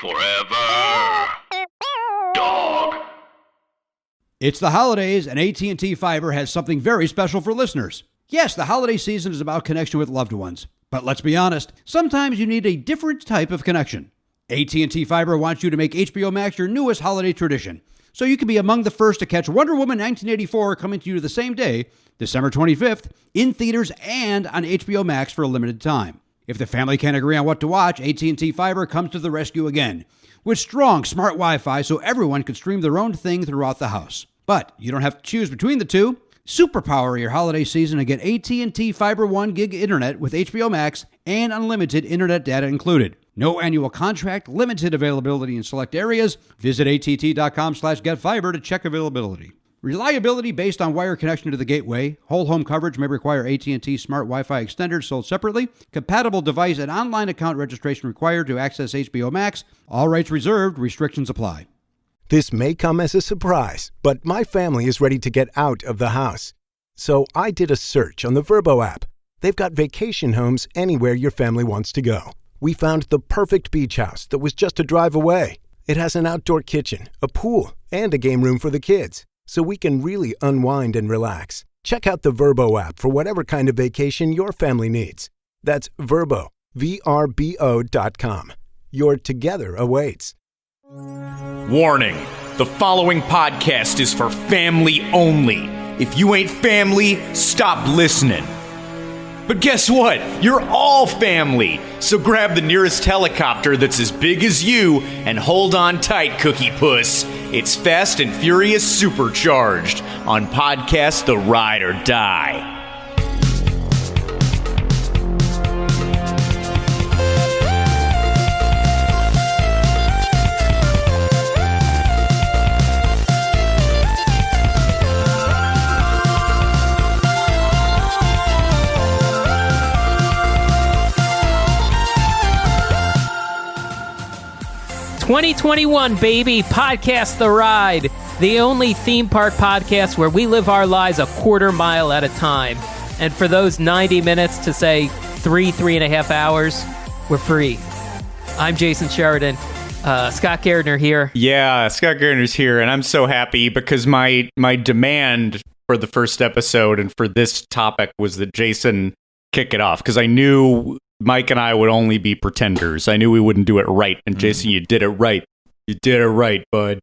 Forever. Dog. It's the holidays, and AT&T Fiber has something very special for listeners. Yes, the holiday season is about connection with loved ones. But let's be honest, sometimes you need a different type of connection. AT&T Fiber wants you to make HBO Max your newest holiday tradition, so you can be among the first to catch Wonder Woman 1984 coming to you the same day, December 25th, in theaters and on HBO Max for a limited time. If the family can't agree on what to watch, AT&T Fiber comes to the rescue again, with strong smart Wi-Fi so everyone can stream their own thing throughout the house. But you don't have to choose between the two. Superpower your holiday season and get AT&T Fiber 1 gig internet with HBO Max and unlimited internet data included. No annual contract, limited availability in select areas. Visit att.com/getfiber to check availability. Reliability based on wire connection to the gateway. Whole home coverage may require AT&T Smart Wi-Fi extenders sold separately. Compatible device and online account registration required to access HBO Max. All rights reserved. Restrictions apply. This may come as a surprise, but my family is ready to get out of the house. So I did a search on the Vrbo app. They've got vacation homes anywhere your family wants to go. We found the perfect beach house that was just a drive away. It has an outdoor kitchen, a pool, and a game room for the kids, so we can really unwind and relax. Check out the Vrbo app for whatever kind of vacation your family needs. That's Vrbo, VRBO.com. Your together awaits. Warning, the following podcast is for family only. If you ain't family, stop listening. But guess what? You're all family. So grab the nearest helicopter that's as big as you and hold on tight, Cookie Puss. It's Fast and Furious Supercharged on podcast The Ride or Die. "2021, baby, podcast The Ride, the only theme park podcast where we live our lives a quarter mile at a time. And for those 90 minutes to say 3.5 hours, we're free." I'm Jason Sheridan. Scott Gardner here. Yeah, Scott Gardner's here, and I'm so happy because my demand for the first episode and for this topic was that Jason kick it off, because I knew Mike and I would only be pretenders. I knew we wouldn't do it right. And Jason, you did it right. You did it right, bud.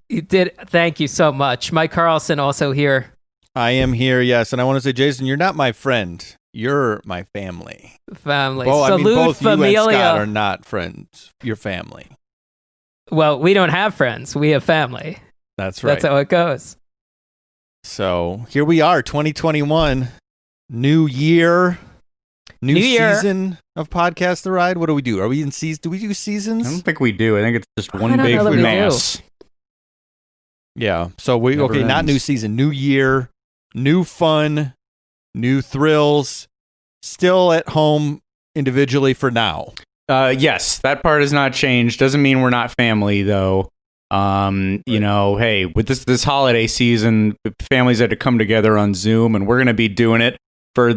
You did. Thank you so much. Mike Carlson also here. I am here, yes. And I want to say, Jason, you're not my friend. You're my family. Family. Well, Salute, I mean, both familia. you and Scott are not friends. You're family. Well, we don't have friends. We have family. That's right. That's how it goes. So here we are, 2021. New year. New season of Podcast The Ride. What do we do? Are we in season? Do we do seasons? I don't think we do. I think it's just one I don't big know that we mass. Yeah. So we Never not ends. new season, new year, new fun, new thrills. Still at home individually for now. Yes, that part has not changed. Doesn't mean we're not family, though. You know, hey, with this holiday season, families had to come together on Zoom, and we're going to be doing it for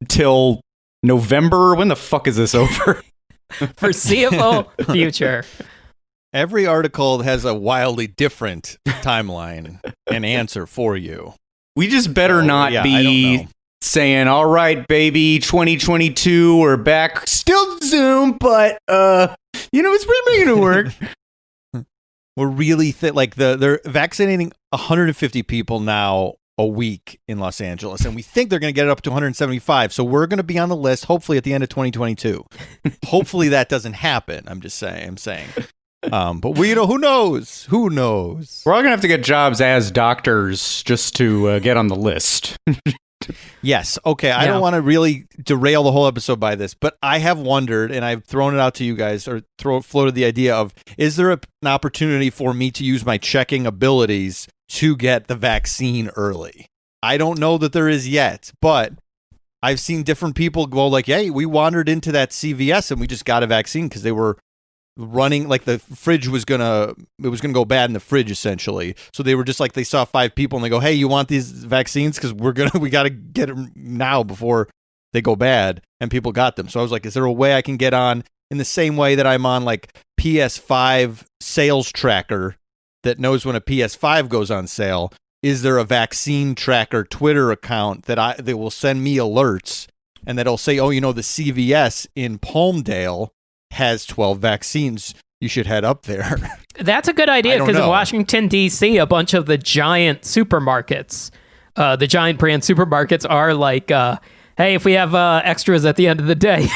till November. When the fuck is this over? Foreseeable future. Every article has a wildly different timeline and answer for you. We just better not I don't be know. saying, "All right, baby, 2022, we're back, still Zoom, but we're making it work." We're really they're vaccinating 150 people now a week in Los Angeles, and we think they're going to get it up to 175. So we're going to be on the list, hopefully at the end of 2022. Hopefully that doesn't happen. I'm saying. But who knows? Who knows? We're all gonna have to get jobs as doctors just to get on the list. Yes. Okay. I don't want to really derail the whole episode by this, but I have wondered, and I've thrown it out to you guys, or floated the idea of, is there an opportunity for me to use my checking abilities to get the vaccine early? I don't know that there is yet, but I've seen different people go like, "Hey, we wandered into that CVS and we just got a vaccine," because they were running, like the fridge was gonna go bad in the fridge essentially. So they were just like, they saw 5 people and they go, "Hey, you want these vaccines? Because we got to get them now before they go bad." And people got them. So I was like, is there a way I can get on in the same way that I'm on like PS5 sales tracker that knows when a PS5 goes on sale. Is there a vaccine tracker Twitter account that will send me alerts and that'll say, oh, the CVS in Palmdale has 12 vaccines. You should head up there. That's a good idea because in Washington, D.C., a bunch of the giant supermarkets, the giant brand supermarkets are like, hey, if we have extras at the end of the day,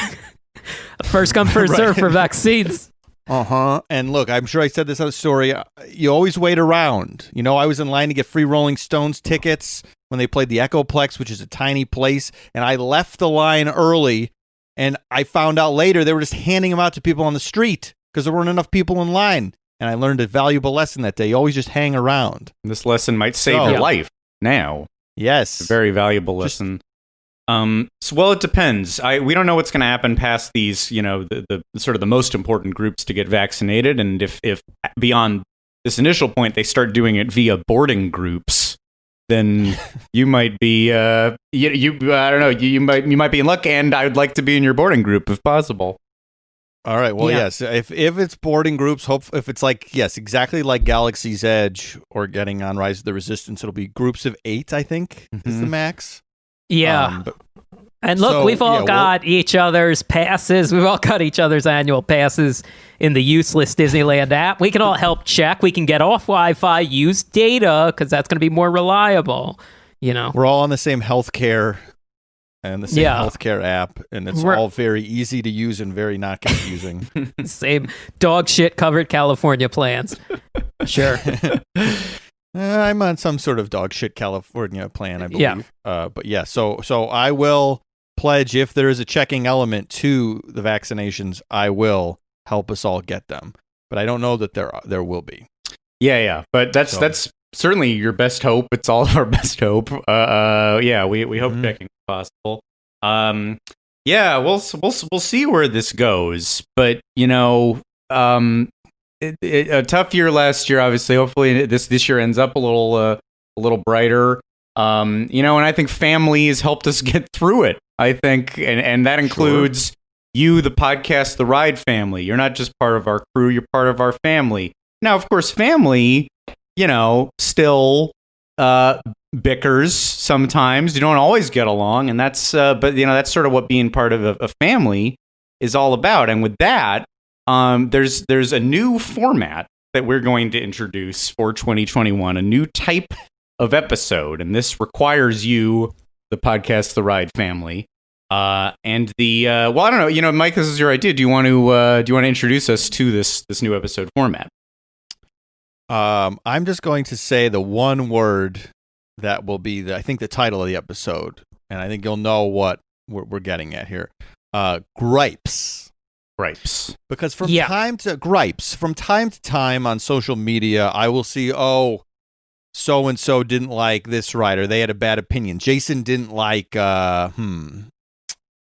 first come, first serve for vaccines. And look, I'm sure I said this other story. You always wait around. I was in line to get free Rolling Stones tickets when they played the Echoplex, which is a tiny place, and I left the line early, and I found out later they were just handing them out to people on the street because there weren't enough people in line. And I learned a valuable lesson that day. You always just hang around. This lesson might save your life now. Yes. A very valuable lesson. Well, it depends. We don't know what's going to happen past these, the sort of the most important groups to get vaccinated. And if beyond this initial point, they start doing it via boarding groups, then you might be, I don't know, you might be in luck. And I would like to be in your boarding group if possible. All right. Well, yes. If it's boarding groups, if it's like, yes, exactly like Galaxy's Edge or getting on Rise of the Resistance, it'll be groups of 8, I think, is the max. Yeah. And look, we've all got each other's passes. We've all got each other's annual passes in the useless Disneyland app. We can all help check. We can get off Wi-Fi, use data, because that's going to be more reliable. We're all on the same healthcare and the same healthcare app, and it's all very easy to use and very not confusing. Same dog shit covered California plans. Sure. I'm on some sort of dog shit California plan, I believe. But yeah, so I will pledge if there is a checking element to the vaccinations, I will help us all get them. But I don't know that there will be. Yeah. But that's certainly your best hope. It's all of our best hope. We hope checking is possible. We'll see where this goes. But a tough year last year, obviously. Hopefully this year ends up a little brighter. And I think family has helped us get through it. I think, and that includes you, the podcast, the Ride family. You're not just part of our crew; you're part of our family. Now, of course, family, still bickers sometimes. You don't always get along, and that's but that's sort of what being part of a family is all about. And with that, there's a new format that we're going to introduce for 2021, a new type of episode, and this requires you, the podcast, the Ride family, and the I don't know, Mike, this is your idea. Do you want to introduce us to this new episode format? I'm just going to say the one word that will be I think the title of the episode, and I think you'll know what we're getting at here. Gripes. Because from time to time on social media, I will see, so-and-so didn't like this rider. They had a bad opinion. Jason didn't like, I'm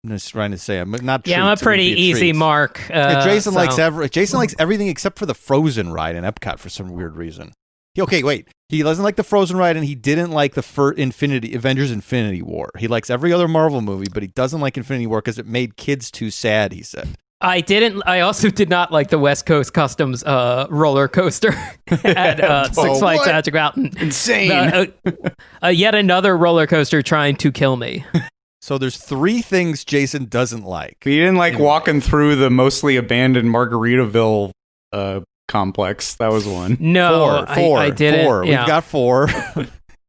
just trying to say, I'm not sure. Yeah, I'm a pretty easy mark. Jason likes everything except for the Frozen ride in Epcot for some weird reason. Okay, wait. He doesn't like the Frozen ride, and he didn't like the Avengers Infinity War. He likes every other Marvel movie, but he doesn't like Infinity War because it made kids too sad, he said. I also did not like the West Coast Customs roller coaster at Six Flags Magic Mountain. Insane. Yet another roller coaster trying to kill me. So there's 3 things Jason doesn't like. He didn't like walking through the mostly abandoned Margaritaville complex. That was one. No, 4. I didn't. 4. We've got 4.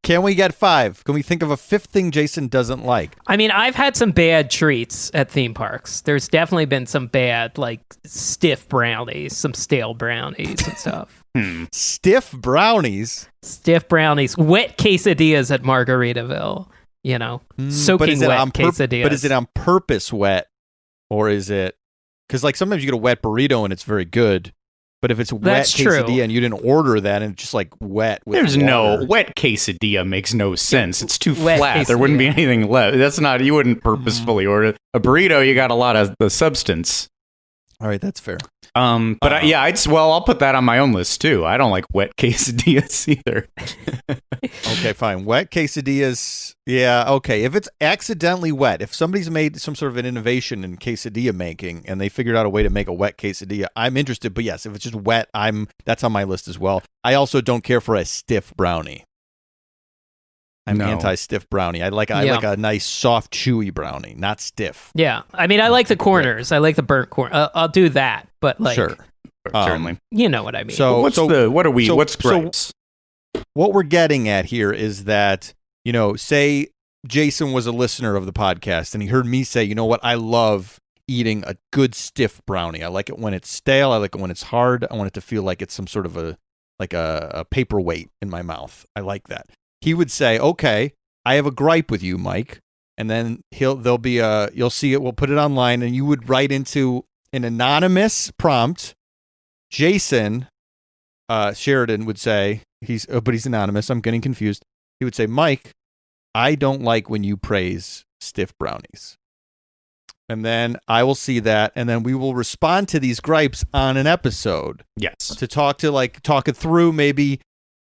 Can we get 5? Can we think of a 5th thing Jason doesn't like? I mean, I've had some bad treats at theme parks. There's definitely been some bad, like, stiff brownies, some stale brownies and stuff. Stiff brownies? Stiff brownies. Wet quesadillas at Margaritaville. Soaking wet quesadillas. But is it on purpose wet? Or is it... Because, like, sometimes you get a wet burrito and it's very good. But if it's wet quesadilla and you didn't order that and it's just like wet with There's water. No wet quesadilla makes no sense. It's too flat. Quesadilla. There wouldn't be anything left. You wouldn't purposefully order a burrito. You got a lot of the substance. All right, that's fair. I'll put that on my own list too. I don't like wet quesadillas either. Okay, fine. Wet quesadillas. Yeah, okay. If it's accidentally wet, if somebody's made some sort of an innovation in quesadilla making and they figured out a way to make a wet quesadilla, I'm interested. But yes, if it's just wet, that's on my list as well. I also don't care for a stiff brownie. I'm anti-stiff brownie. I like a nice, soft, chewy brownie, not stiff. Yeah, I mean, I like the corners. I like the burnt corner. I'll do that, but like, sure, certainly. You know what I mean. What's gripes? What we're getting at here is that, say Jason was a listener of the podcast and he heard me say, you know what, I love eating a good stiff brownie. I like it when it's stale. I like it when it's hard. I want it to feel like it's some sort of a paperweight in my mouth. I like that. He would say, okay, I have a gripe with you, Mike. And then you'll see it. We'll put it online and you would write into an anonymous prompt. Jason Sheridan would say, but he's anonymous. I'm getting confused. He would say, Mike, I don't like when you praise stiff brownies. And then I will see that. And then we will respond to these gripes on an episode. Yes. To talk it through. Maybe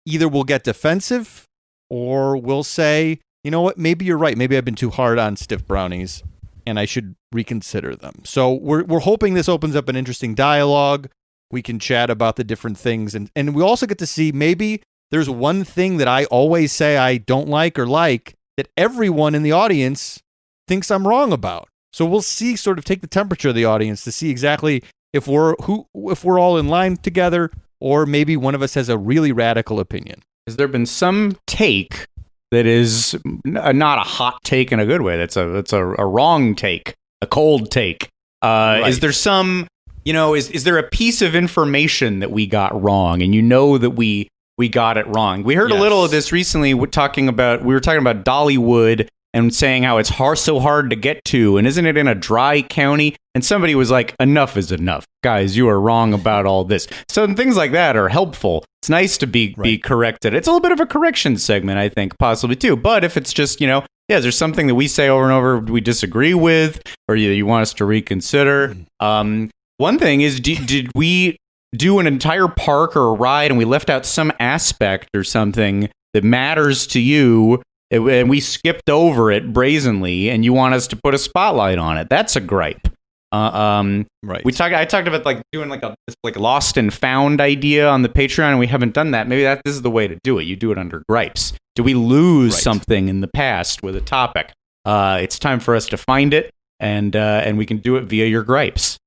either we'll get defensive or we'll say, you know what, maybe you're right. Maybe I've been too hard on stiff brownies and I should reconsider them. So we're hoping this opens up an interesting dialogue. We can chat about the different things. And we also get to see maybe there's one thing that I always say I don't like or like that everyone in the audience thinks I'm wrong about. So we'll see, sort of take the temperature of the audience to see exactly if we're all in line together or maybe one of us has a really radical opinion. Has there been some take that is not a hot take in a good way? That's a wrong take, a cold take. Right. Is there some, is there a piece of information that we got wrong, and that we got it wrong? We heard a little of this recently. We were talking about Dollywood and saying how it's so hard to get to, and isn't it in a dry county? And somebody was like, enough is enough. Guys, you are wrong about all this. So things like that are helpful. It's nice to be corrected. It's a little bit of a correction segment, I think, possibly too. But if it's just, there's something that we say over and over we disagree with, or you want us to reconsider. One thing is, did we do an entire park or a ride and we left out some aspect or something that matters to you, and we skipped over it brazenly, and you want us to put a spotlight on it? That's a gripe. Right. I talked about doing this lost and found idea on the Patreon, and we haven't done that. Maybe this is the way to do it. You do it under gripes. Do we lose something in the past with a topic? It's time for us to find it, and we can do it via your gripes.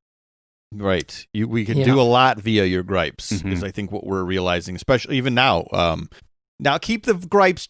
Right. We can do a lot via your gripes, is I think what we're realizing, especially even now. Now keep the gripes.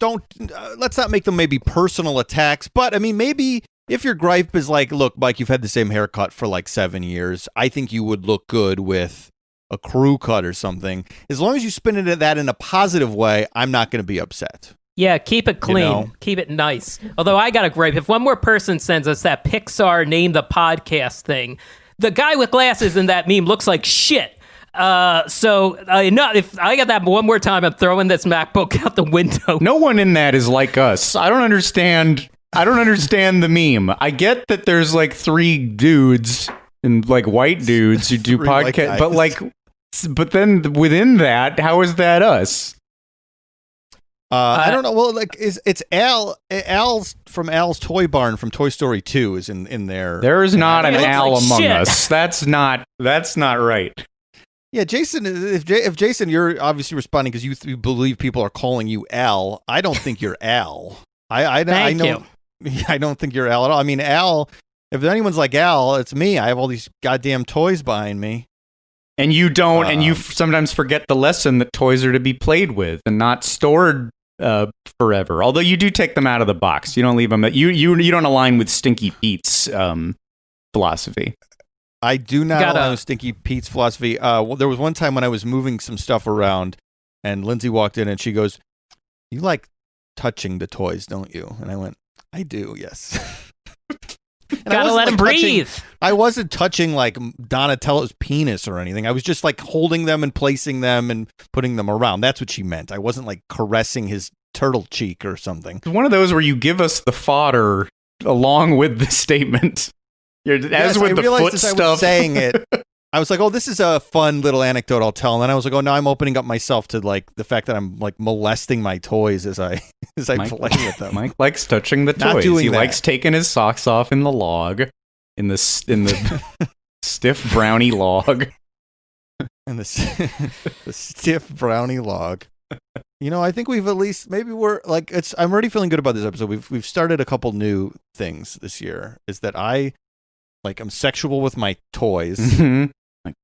Let's not make them maybe personal attacks, but I mean, maybe if your gripe is like, look, Mike, you've had the same haircut for 7 years. I think you would look good with a crew cut or something. As long as you spin that in a positive way, I'm not going to be upset. Yeah, keep it clean. Keep it nice. Although I got a gripe. If one more person sends us that Pixar Name the Podcast thing, the guy with glasses in that meme looks like shit. If I get that one more time, I'm throwing this MacBook out the window. No one in that is like us. I don't understand the meme. I get that there's 3 dudes and white dudes who do podcasts, but then within that, how is that us? I don't know. Well, it's Al's from Al's Toy Barn from Toy Story 2 is in there. There is not an Al among us. That's not right. Yeah, Jason. If Jason, you're obviously responding because you believe people are calling you Al. I don't think you're Al. I know. I don't think you're Al at all. I mean, Al. If anyone's like Al, it's me. I have all these goddamn toys behind me. And you don't. And you sometimes forget the lesson that toys are to be played with and not stored forever. Although you do take them out of the box. You don't leave them. You don't align with Stinky Pete's philosophy. I do not align with Stinky Pete's philosophy. There was one time when I was moving some stuff around, and Lindsay walked in and she goes, "You like touching the toys, don't you?" And I went, "I do, yes." Gotta let him breathe. I wasn't touching Donatello's penis or anything. I was just holding them and placing them and putting them around. That's what she meant. I wasn't caressing his turtle cheek or something. It's one of those where you give us the fodder along with the statement. As with the foot stuff. I was saying it, I was like, oh, this is a fun little anecdote I'll tell. And then I was like, oh, now I'm opening up myself to like the fact that I'm like molesting my toys as I play with them. Mike likes touching the Not toys. doing He that. likes taking his socks off in the log, in the stiff brownie log. And the stiff brownie log. I think we've at least we're like I'm already feeling good about this episode. We've started a couple new things this year. Is that I'm sexual with my toys, Mm-hmm.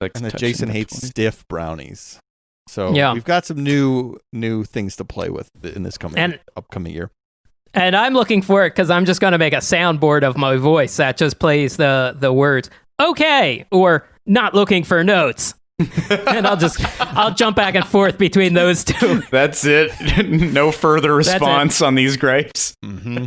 Like and that Jason hates toys. stiff brownies. So Yeah. we've got some new things to play with in this upcoming year. And I'm looking for it because I'm just going to make a soundboard of my voice that just plays the words "okay" or "not looking for notes," and I'll jump back and forth between those two. That's it. No further response on these gripes. Mm-hmm.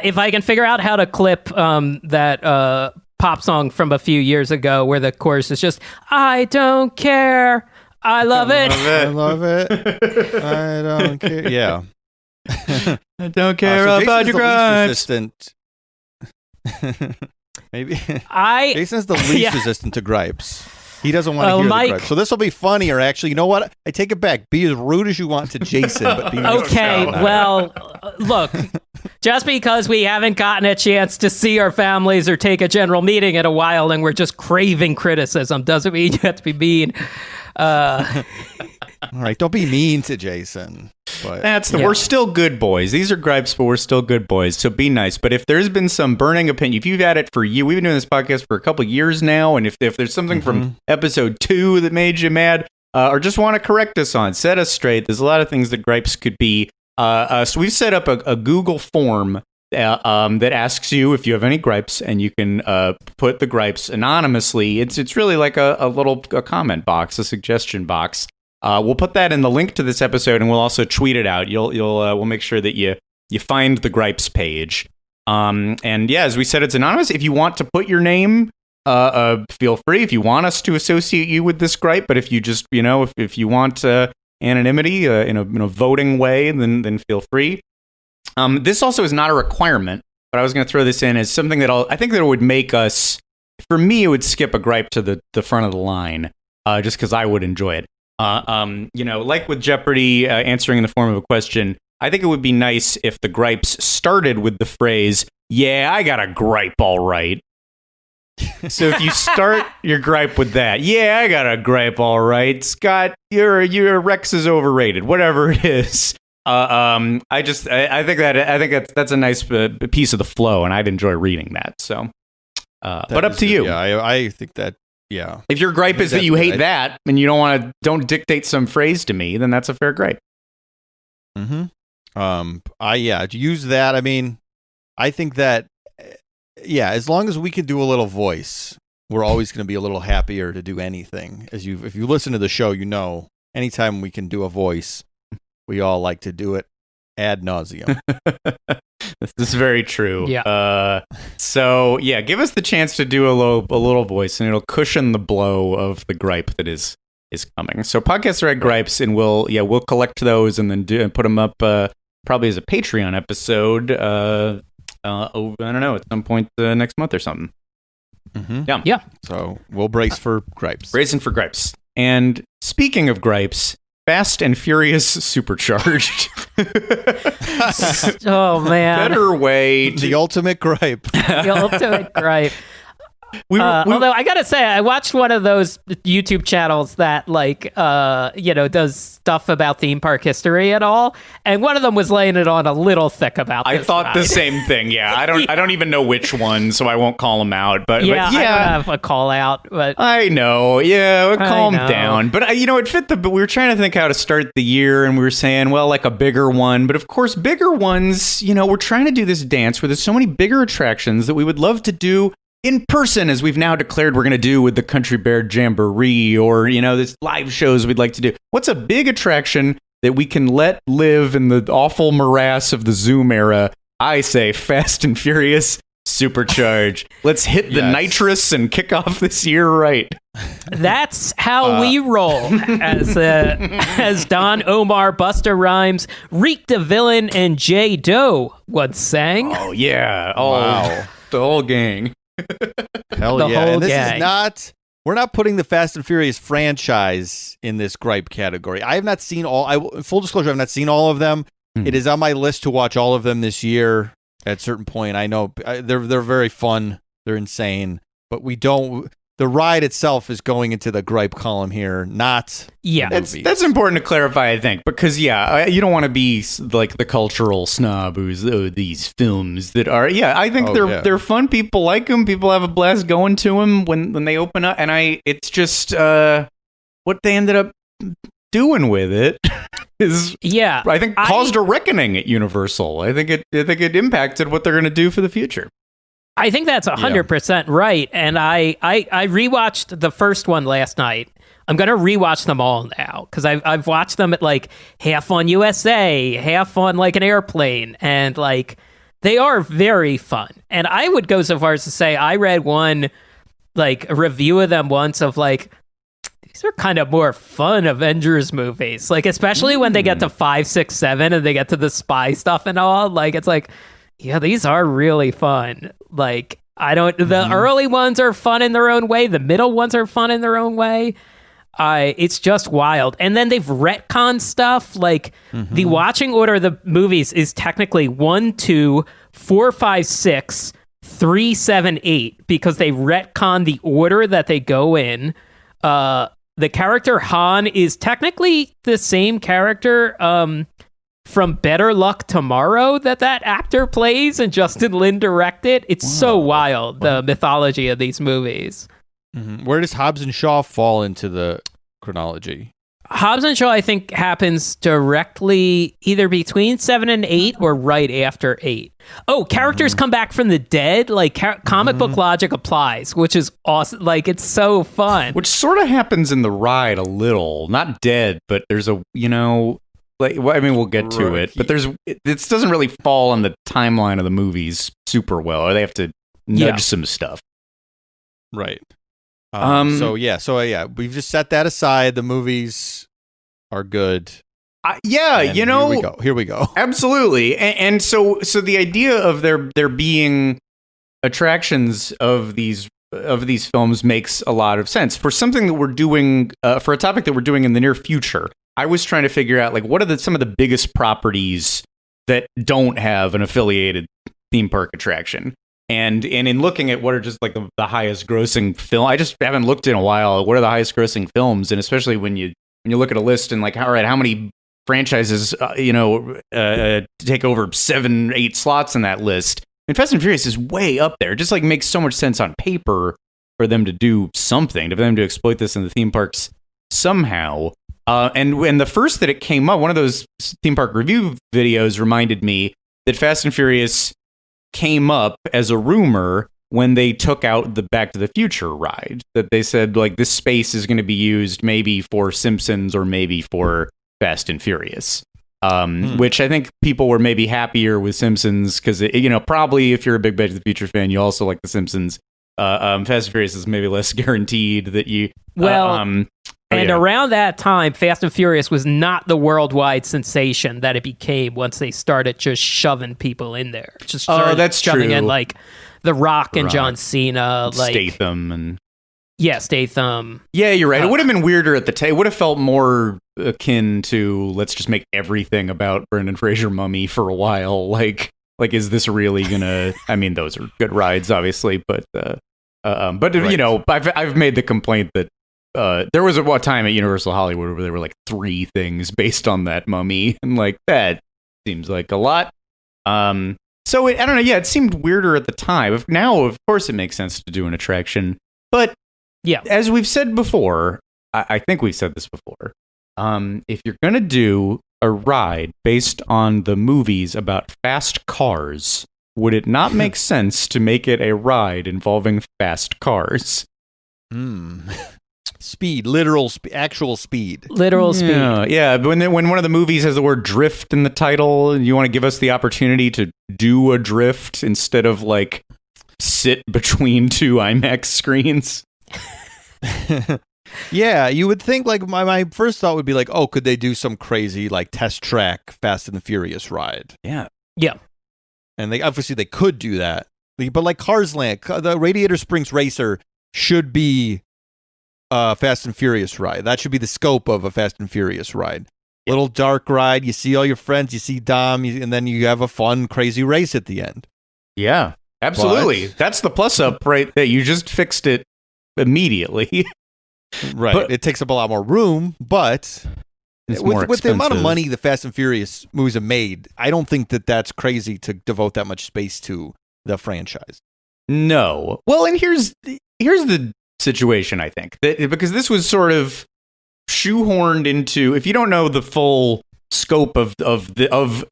If I can figure out how to clip that pop song from a few years ago where the chorus is just "I don't care, I love it." I love it. I don't care. Yeah. I don't care So about your Jason's the gripes. least resistant. Maybe Jason's the least Yeah. resistant to gripes. He doesn't want to hear Mike- the gripes. So this will be funnier, actually. You know what? I take it back. Be as rude as you want to Jason, but be Okay, nice. well, look, just because we haven't gotten a chance to see our families or take a general meeting in a while and we're just craving criticism doesn't mean you have to be mean. All right, don't be mean to Jason. But We're still good boys. These are gripes, but we're still good boys. So be nice. But if there's been some burning opinion, if you've had it for we've been doing this podcast for a couple years now, and if there's something from episode 2 that made you mad, or just want to correct us on, set us straight. There's a lot of things that gripes could be. So we've set up a Google form that asks you if you have any gripes, and you can put the gripes anonymously. It's really like a comment box, a suggestion box. We'll put that in the link to this episode, and we'll also tweet it out. We'll make sure that you find the gripes page. And yeah, as we said, it's anonymous. If you want to put your name, feel free. If you want us to associate you with this gripe, but if you just if you want anonymity in a voting way, then feel free. This also is not a requirement, but I was going to throw this in as something that I think that it would make us. For me, it would skip a gripe to the front of the line, just because I would enjoy it. Like with Jeopardy, answering in the form of a question, I think it would be nice if the gripes started with the phrase, "Yeah, I got a gripe, all right." So if you start your gripe with that, "Yeah, I got a gripe, all right, Scott, your Rex is overrated," whatever it is. I think that's a nice piece of the flow, and I'd enjoy reading that. So, but up to you. Yeah, I think that. Yeah. If your gripe is that you hate that and you don't dictate some phrase to me, then that's a fair gripe. To use that. I mean, I think that as long as we can do a little voice, we're always going to be a little happier to do anything. If you listen to the show, anytime we can do a voice, we all like to do it ad nauseum. This is very true. Yeah. So give us the chance to do a little voice, and it'll cushion the blow of the gripe that is coming. So podcasts are at gripes, and we'll collect those and then put them up probably as a Patreon episode. I don't know, at some point next month or something. Mm-hmm. Yeah. So we'll brace for gripes. Bracing for gripes. And speaking of gripes, Fast and Furious Supercharged. Oh man. Better way The ultimate gripe. The ultimate gripe. Although I gotta say, I watched one of those YouTube channels that does stuff about theme park history and all, and one of them was laying it on a little thick about I this thought ride. the same thing. Yeah, I don't even know which one, so I won't call them out. But I don't yeah, have a call out, but I know. Yeah, calm know. down. But it fit But we were trying to think how to start the year, and we were saying, well, like a bigger one. But of course, bigger ones. We're trying to do this dance where there's so many bigger attractions that we would love to do in person, as we've now declared we're going to do with the Country Bear Jamboree, or this live shows we'd like to do. What's a big attraction that we can let live in the awful morass of the Zoom era? I say Fast and Furious Supercharged. Let's hit the nitrous and kick off this year right. that's how we roll. As Don Omar, Busta Rhymes, Reek the Villain, and J. Doe once sang. Oh yeah! Wow. The whole gang. Hell The yeah. whole And this gang. is not We're not putting the Fast and Furious franchise in this gripe category. I have not seen full disclosure, I've not seen all of them. It is on my list to watch all of them this year at a certain point. I know they're very fun. They're insane. But the ride itself is going into the gripe column here, not the movies. That's important to clarify, I think, because you don't want to be like the cultural snob who's these films that are. Yeah, I think they're fun. People like them. People have a blast going to them when they open up, and it's just what they ended up doing with it is I think caused a reckoning at Universal. I think it impacted what they're going to do for the future. I think that's 100% right. And I rewatched the first one last night. I'm going to rewatch them all now because I've watched them at like half on USA, half on like an airplane. And like they are very fun. And I would go so far as to say I read one like a review of them once of like, these are kind of more fun Avengers movies. Like especially when they get to 5, 6, 7 and they get to the spy stuff and all. Like it's like, yeah, these are really fun. Like, the early ones are fun in their own way. The middle ones are fun in their own way. It's just wild. And then they've retconned stuff. Like, the watching order of the movies is technically 1, 2, 4, 5, 6, 3, 7, 8, because they retcon the order that they go in. The character Han is technically the same character, from Better Luck Tomorrow that actor plays and Justin Lin directed. It's so wild, the mythology of these movies. Where does Hobbs and Shaw fall into the chronology? Hobbs and Shaw, I think, happens directly either between 7 and 8 or right after 8. Oh, characters come back from the dead. Like comic book logic applies, which is awesome. Like it's so fun. Which sort of happens in the ride a little. Not dead, but there's like, I mean, we'll get to it, but this doesn't really fall on the timeline of the movies super well, or they have to nudge some stuff. Right. So we've just set that aside. The movies are good. Here we go. Absolutely. And so the idea of there being attractions of these films makes a lot of sense for something that we're doing, for a topic that we're doing in the near future. I was trying to figure out like what are some of the biggest properties that don't have an affiliated theme park attraction, and in looking at what are just like the highest grossing film, I just haven't looked in a while. What are the highest grossing films, and especially when you look at a list and like how many franchises take over 7, 8 slots in that list, and Fast and Furious is way up there. It just like makes so much sense on paper for them to do something, for them to exploit this in the theme parks somehow. And when the first that it came up, one of those theme park review videos reminded me that Fast and Furious came up as a rumor when they took out the Back to the Future ride. That they said, like, this space is going to be used maybe for Simpsons or maybe for Fast and Furious. Which I think people were maybe happier with Simpsons because, probably if you're a big Back to the Future fan, you also like the Simpsons. Fast and Furious is maybe less guaranteed that you... Around that time, Fast and Furious was not the worldwide sensation that it became once they started just shoving people in there. Just started shoving in like The Rock and John Cena, like Statham Statham. Yeah, you're right. It would have been weirder at the time. It would have felt more akin to let's just make everything about Brendan Fraser Mummy for a while. Like is this really gonna? I mean, those are good rides, obviously, but I've made the complaint that. There was a time at Universal Hollywood where there were like 3 things based on that mummy, and like that seems like a lot. So I don't know. Yeah, it seemed weirder at the time. Now, of course, it makes sense to do an attraction, but as we've said before, I think we've said this before. If you're gonna do a ride based on the movies about fast cars, would it not make sense to make it a ride involving fast cars? Speed, actual speed. Literal speed. Yeah. When one of the movies has the word drift in the title, and you want to give us the opportunity to do a drift instead of like sit between 2 IMAX screens. Yeah, you would think like my first thought would be like, oh, could they do some crazy like test track Fast and the Furious ride? Yeah. And they could do that, but like Cars Land, the Radiator Springs Racer should be Fast and Furious ride. That should be the scope of a Fast and Furious ride. Little dark ride. You see all your friends. You see Dom, and then you have a fun, crazy race at the end. Yeah, absolutely. That's the plus up, right? That you just fixed it immediately. Right. But it takes up a lot more room, but it's more with the amount of expensive. money the Fast and Furious movies have made, I don't think that that's crazy to devote that much space to the franchise. No. Well, and here's the situation, I think. Because this was sort of shoehorned into, if you don't know the full scope of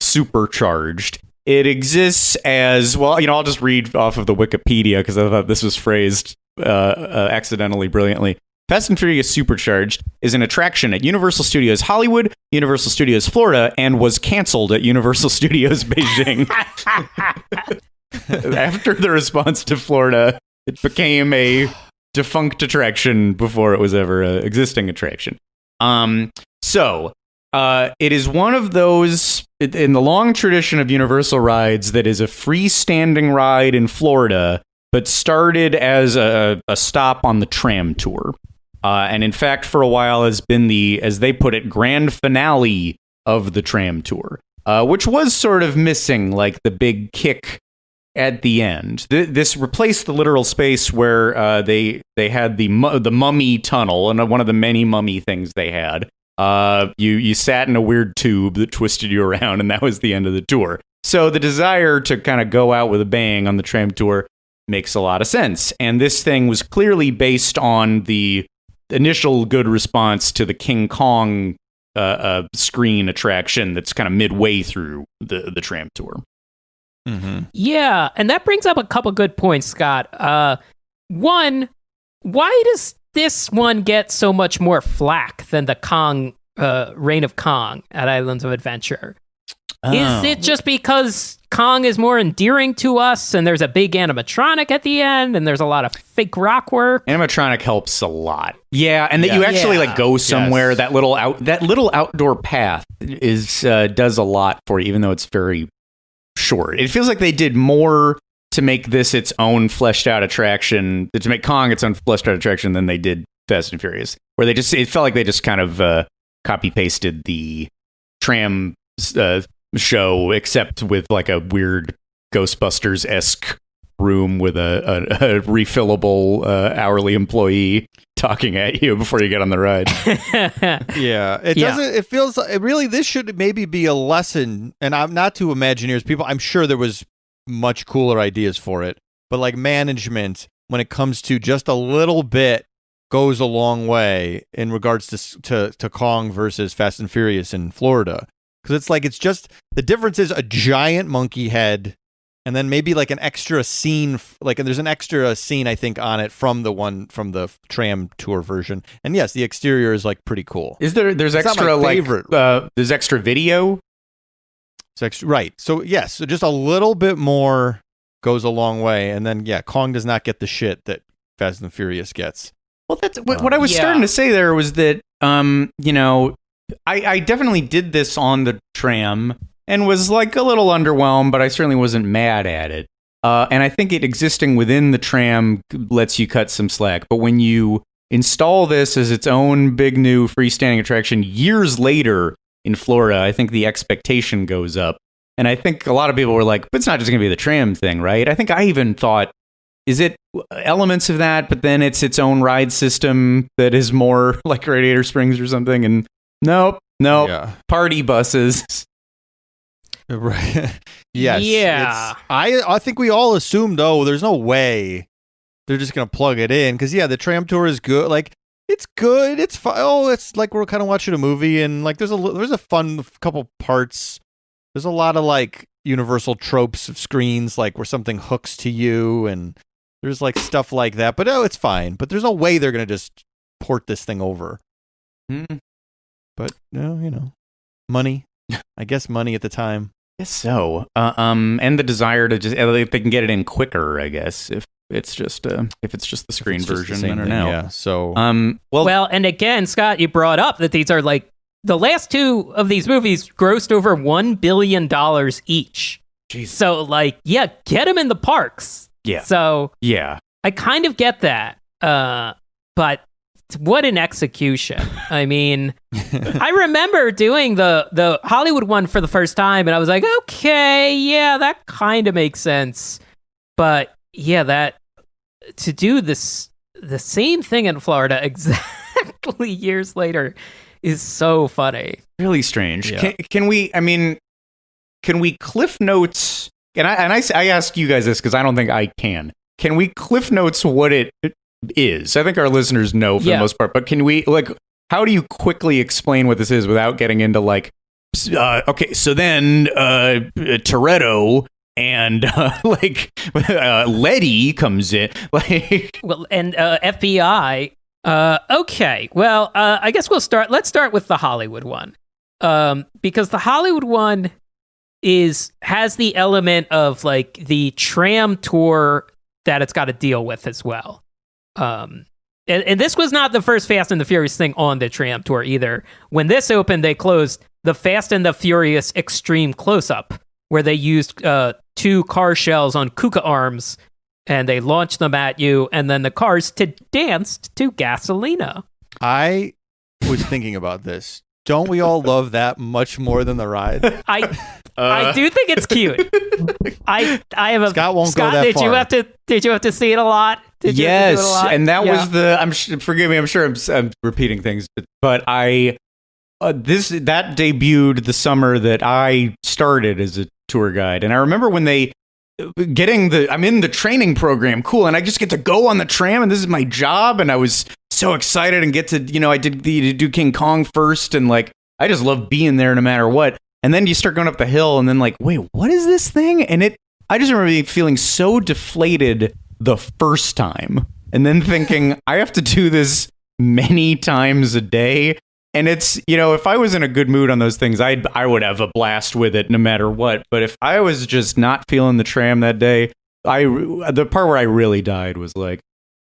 Supercharged, it exists as, well, I'll just read off of the Wikipedia because I thought this was phrased accidentally brilliantly. Fast and Furious Supercharged is an attraction at Universal Studios Hollywood, Universal Studios Florida, and was canceled at Universal Studios Beijing. After the response to Florida, it became a defunct attraction before it was ever an existing attraction. So it is one of those, in the long tradition of Universal rides, that is a freestanding ride in Florida, but started as a stop on the tram tour. And in fact, for a while has been the, as they put it, grand finale of the tram tour, which was sort of missing, like the big kick at the end. This replaced the literal space where they had the mummy tunnel, and one of the many mummy things they had. You sat in a weird tube that twisted you around, and that was the end of the tour. So the desire to kind of go out with a bang on the tram tour makes a lot of sense. And this thing was clearly based on the initial good response to the King Kong screen attraction that's kind of midway through the tram tour. Mm-hmm. Yeah, and that brings up a couple good points, Scott. One, why does this one get so much more flack than the Kong Reign of Kong at Islands of Adventure? Is it just because Kong is more endearing to us and there's a big animatronic at the end and there's a lot of fake rock work? Animatronic helps a lot. Yeah, and that you actually like go somewhere. Yes. That little outdoor path is does a lot for you, even though it's very short. It feels like they did more to make this its own fleshed out attraction, to make Kong its own fleshed out attraction than they did Fast and Furious, where it felt like they just kind of copy pasted the tram show, except with like a weird Ghostbusters-esque room with a refillable hourly employee talking at you before you get on the ride. Yeah, it doesn't. It feels really. This should maybe be a lesson, and I'm not to Imagineers people. I'm sure there was much cooler ideas for it, but like management, when it comes to just a little bit, goes a long way in regards to Kong versus Fast and Furious in Florida. Because it's just, the difference is a giant monkey head, and then maybe like an extra scene, there's an extra scene, I think, on it from the tram tour version. And yes, the exterior is like pretty cool. There's extra there's extra video? It's extra, right. So yes, so just a little bit more goes a long way. And then, Kong does not get the shit that Fast and Furious gets. Well, that's what I was starting to say there was that, I definitely did this on the tram and was like a little underwhelmed, but I certainly wasn't mad at it. And I think it existing within the tram lets you cut some slack. But when you install this as its own big new freestanding attraction years later in Florida, I think the expectation goes up. And I think a lot of people were like, but it's not just going to be the tram thing, right? I think I even thought, is it elements of that, but then it's its own ride system that is more like Radiator Springs or something? And Nope. Yeah. Party buses. Right. Yes. Yeah. I think we all assumed, there's no way they're just gonna plug it in, because the tram tour is good. Like, it's good. It's fun. It's like we're kind of watching a movie, and like there's a fun couple parts. There's a lot of like Universal tropes of screens, like where something hooks to you, and there's like stuff like that. But it's fine. But there's no way they're gonna just port this thing over. But money. I guess money at the time. Guess so. And the desire to just, if they can get it in quicker, I guess, if it's just the screen version. I don't know. Yeah. So. Well, and again, Scott, you brought up that these are like the last two of these movies grossed over $1 billion each. Jeez. So get them in the parks. Yeah. So yeah, I kind of get that. But what an execution. I mean, I remember doing the Hollywood one for the first time, and I was like, okay, yeah, that kind of makes sense. But yeah, that to do this the same thing in Florida exactly years later is so funny. Really strange. Yeah. Can we? I mean, can we cliff notes? And I ask you guys this because I don't think I can. Can we cliff notes what it is? I think our listeners know for the most part, but can we, like, how do you quickly explain what this is without getting into like, okay, so then Toretto and Letty comes in, like, well, and FBI. Okay, well, I guess let's start with the Hollywood one, because the Hollywood one has the element of like the tram tour that it's got to deal with as well. And this was not the first Fast and the Furious thing on the tram tour either. When this opened, they closed the Fast and the Furious Extreme Close-Up, where they used 2 car shells on Kuka arms, and they launched them at you, and then the cars danced to Gasolina. I was thinking about this. Don't we all love that much more than the ride? I do think it's cute. I have a Scott won't go that did far. Did you have to see it a lot? Did you have to do it a lot? And that was forgive me, I'm sure I'm repeating things, but that debuted the summer that I started as a tour guide, and I remember when they I'm in the training program, cool, and I just get to go on the tram, and this is my job, and I was so excited and get to, I did do King Kong first, and like I just love being there no matter what. And then you start going up the hill, and then like, wait, what is this thing? And I just remember feeling so deflated the first time, and then thinking I have to do this many times a day. And it's, if I was in a good mood on those things, I would have a blast with it no matter what. But if I was just not feeling the tram that day, the part where I really died was like,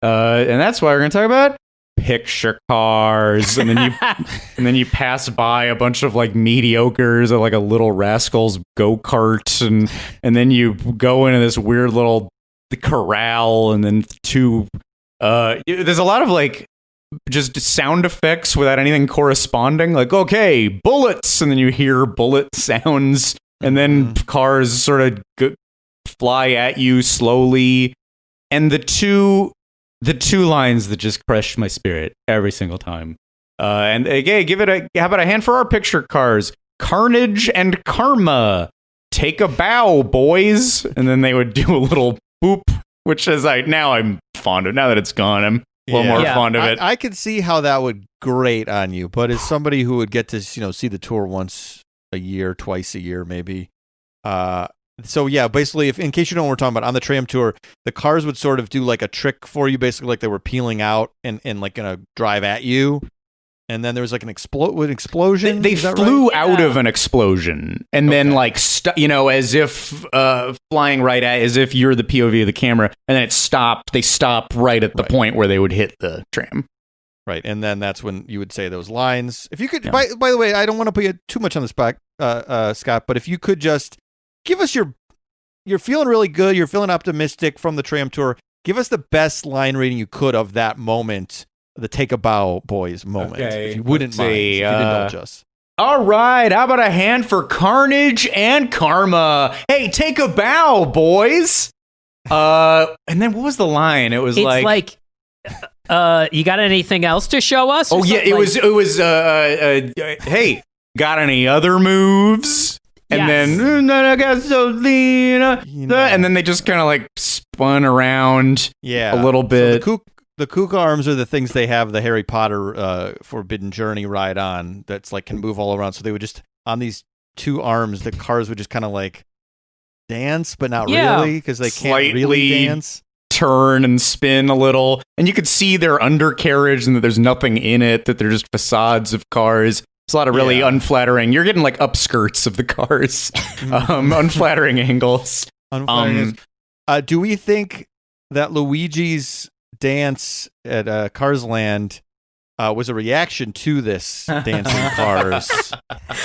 and that's why we're going to talk about picture cars. And then you pass by a bunch of like mediocres or like a Little Rascals go-kart. And then you go into this weird little corral, and then there's a lot of like, just sound effects without anything corresponding, like, okay, bullets, and then you hear bullet sounds, and then cars sort of fly at you slowly, and the two lines that just crushed my spirit every single time, and again, how about a hand for our picture cars? Carnage and Karma, take a bow, boys. And then they would do a little boop, which is I'm fond of. Now that it's gone, I'm a little more fond of it. I could see how that would grate on you, but as somebody who would get to see the tour once a year, twice a year, maybe. So yeah, basically, if in case you don't know what we're talking about, on the tram tour, the cars would sort of do like a trick for you, basically like they were peeling out and like gonna drive at you. And then there was like an explosion. They flew out of an explosion, and then like as if flying right at, as if you're the POV of the camera, and then it stopped. They stopped right at the point where they would hit the tram. Right, and then that's when you would say those lines. If you could, by the way, I don't want to put you too much on the spot, Scott, but if you could just give us you're feeling really good, you're feeling optimistic from the tram tour. Give us the best line reading you could of that moment. The take a bow, boys moment. Okay, if you wouldn't mind, if you'd indulge us. All right, how about a hand for Carnage and Karma? Hey, take a bow, boys. And then what was the line? It was like you got anything else to show us? Oh yeah, it was hey, got any other moves? And then and then they just kind of like spun around a little bit. So the Kook arms are the things they have the Harry Potter Forbidden Journey ride on that's like can move all around. So they would just, on these 2 arms, the cars would just kind of like dance, but not really, because they can't really dance. Turn and spin a little. And you could see their undercarriage and that there's nothing in it, that they're just facades of cars. It's a lot of really unflattering. You're getting like upskirts of the cars. Unflattering angles. Do we think that Luigi's dance at Cars Land was a reaction to this dancing cars?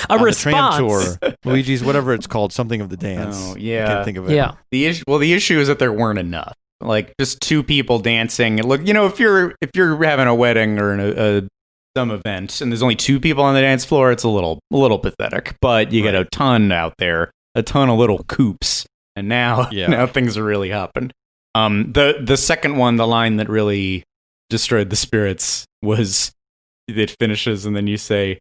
A response. The tram tour. Luigi's, whatever it's called, something of the dance. Oh, yeah. I can't think of it. Yeah. The issue is that there weren't enough. like just two people dancing. Look, if you're having a wedding or some event and there's only two people on the dance floor, it's a little pathetic. But you get a ton out there, a ton of little coops, and now things are really hopping. The second one, the line that really destroyed the spirits was it finishes and then you say,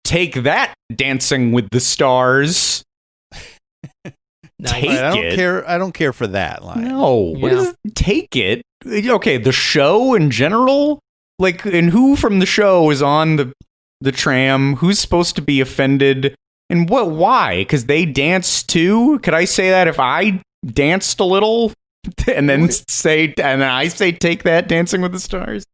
"Take that, Dancing with the Stars." Take it. I don't care for that line. No, what is take it? Okay, the show in general. Like, and who from the show is on the tram? Who's supposed to be offended? And what? Why? Because they dance too? Could I say that if I danced a little, and then I say, "Take that, Dancing with the Stars"?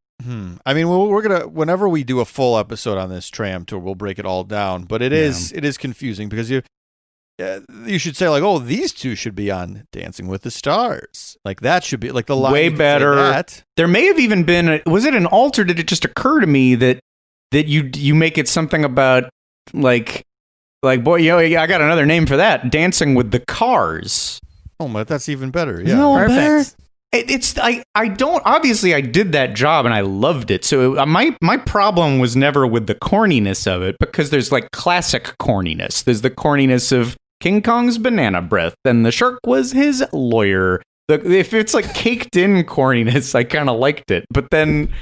I mean, we're gonna whenever we do a full episode on this tram tour, we'll break it all down. But it is confusing because you should say like, "Oh, these two should be on Dancing with the Stars." Like that should be like the line. Way better. There may have even been. Was it an alter? Did it just occur to me that you make it something about like boy, I got another name for that. Dancing with the Cars. Oh my, that's even better. Yeah, no, perfect. I don't obviously I did that job and I loved it. So my problem was never with the corniness of it because there's like classic corniness. There's the corniness of King Kong's banana breath, and the shark was his lawyer. If it's like caked in corniness, I kind of liked it. But then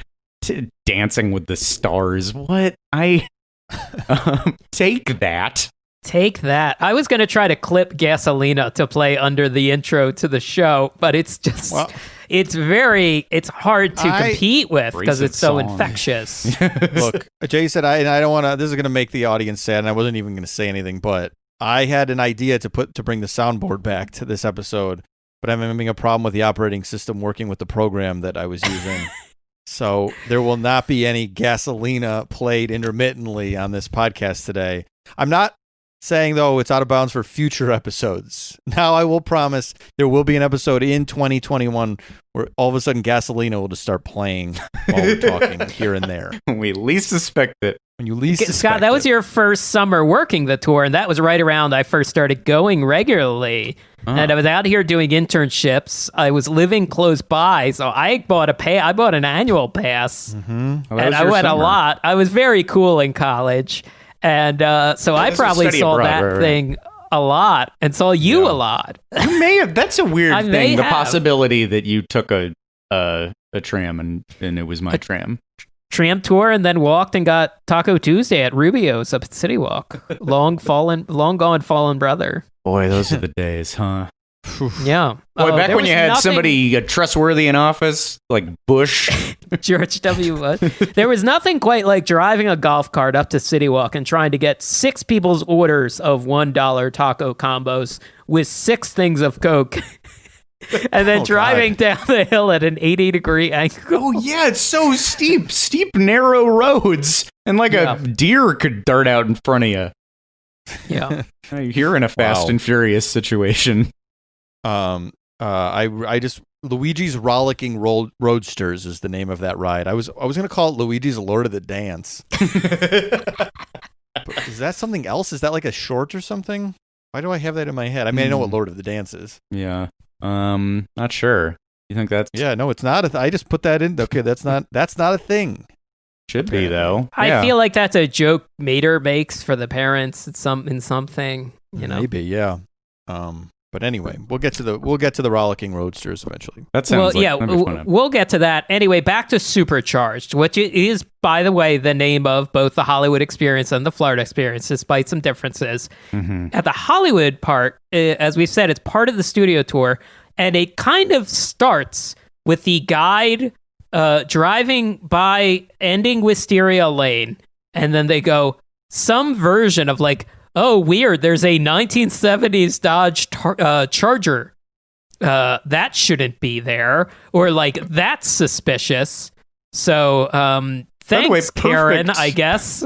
Dancing with the Stars, what? Take that. Take that. I was going to try to clip Gasolina to play under the intro to the show, but it's just, it's hard to compete with because it's so infectious. Look, Jay said, I don't want to, this is going to make the audience sad, and I wasn't even going to say anything, but I had an idea to bring the soundboard back to this episode, but I'm having a problem with the operating system working with the program that I was using. So there will not be any Gasolina played intermittently on this podcast today. I'm not saying, though, it's out of bounds for future episodes. Now, I will promise there will be an episode in 2021 where all of a sudden Gasolina will just start playing while we're talking here and there. We least suspect it. When you least suspect Scott, that was your first summer working the tour, and that was right around I first started going regularly. And I was out here doing internships. I was living close by, so I bought an annual pass, and I went a lot. I was very cool in college. And so I probably saw that thing a lot and saw you a lot. You may have. That's a weird thing. The possibility that you took a tram and it was my tram. Tram tour and then walked and got Taco Tuesday at Rubio's up at City Walk. Long gone fallen brother. Boy, those are the days, huh? Yeah. Boy, back when you had somebody trustworthy in office, like Bush. George W. Bush. There was nothing quite like driving a golf cart up to City Walk and trying to get 6 people's orders of $1 taco combos with 6 things of Coke. And then driving down the hill at an 80-degree angle. Oh, yeah, it's so steep, narrow roads. And like a deer could dart out in front of you. Yeah. You're in a Fast and Furious situation. Luigi's Rollicking Roadsters is the name of that ride. I was going to call it Luigi's Lord of the Dance. Is that something else? Is that like a short or something? Why do I have that in my head? I mean, I know what Lord of the Dance is. Yeah. Not sure. You think that's... Yeah, no, it's not. I just put that in. Okay, that's not a thing. Should be, though. I feel like that's a joke Mater makes for the parents in something, you know. Maybe, yeah. But anyway, we'll get to the Rollicking Roadsters eventually. That sounds we'll get to that. Anyway, back to Supercharged, which is, by the way, the name of both the Hollywood Experience and the Florida Experience, despite some differences. Mm-hmm. At the Hollywood part, as we said, it's part of the studio tour, and it kind of starts with the guide driving by, ending Wisteria Lane, and then they go some version of like, oh, weird, there's a 1970s Dodge Charger. That shouldn't be there. Or like, that's suspicious. So, thanks, Karen, I guess.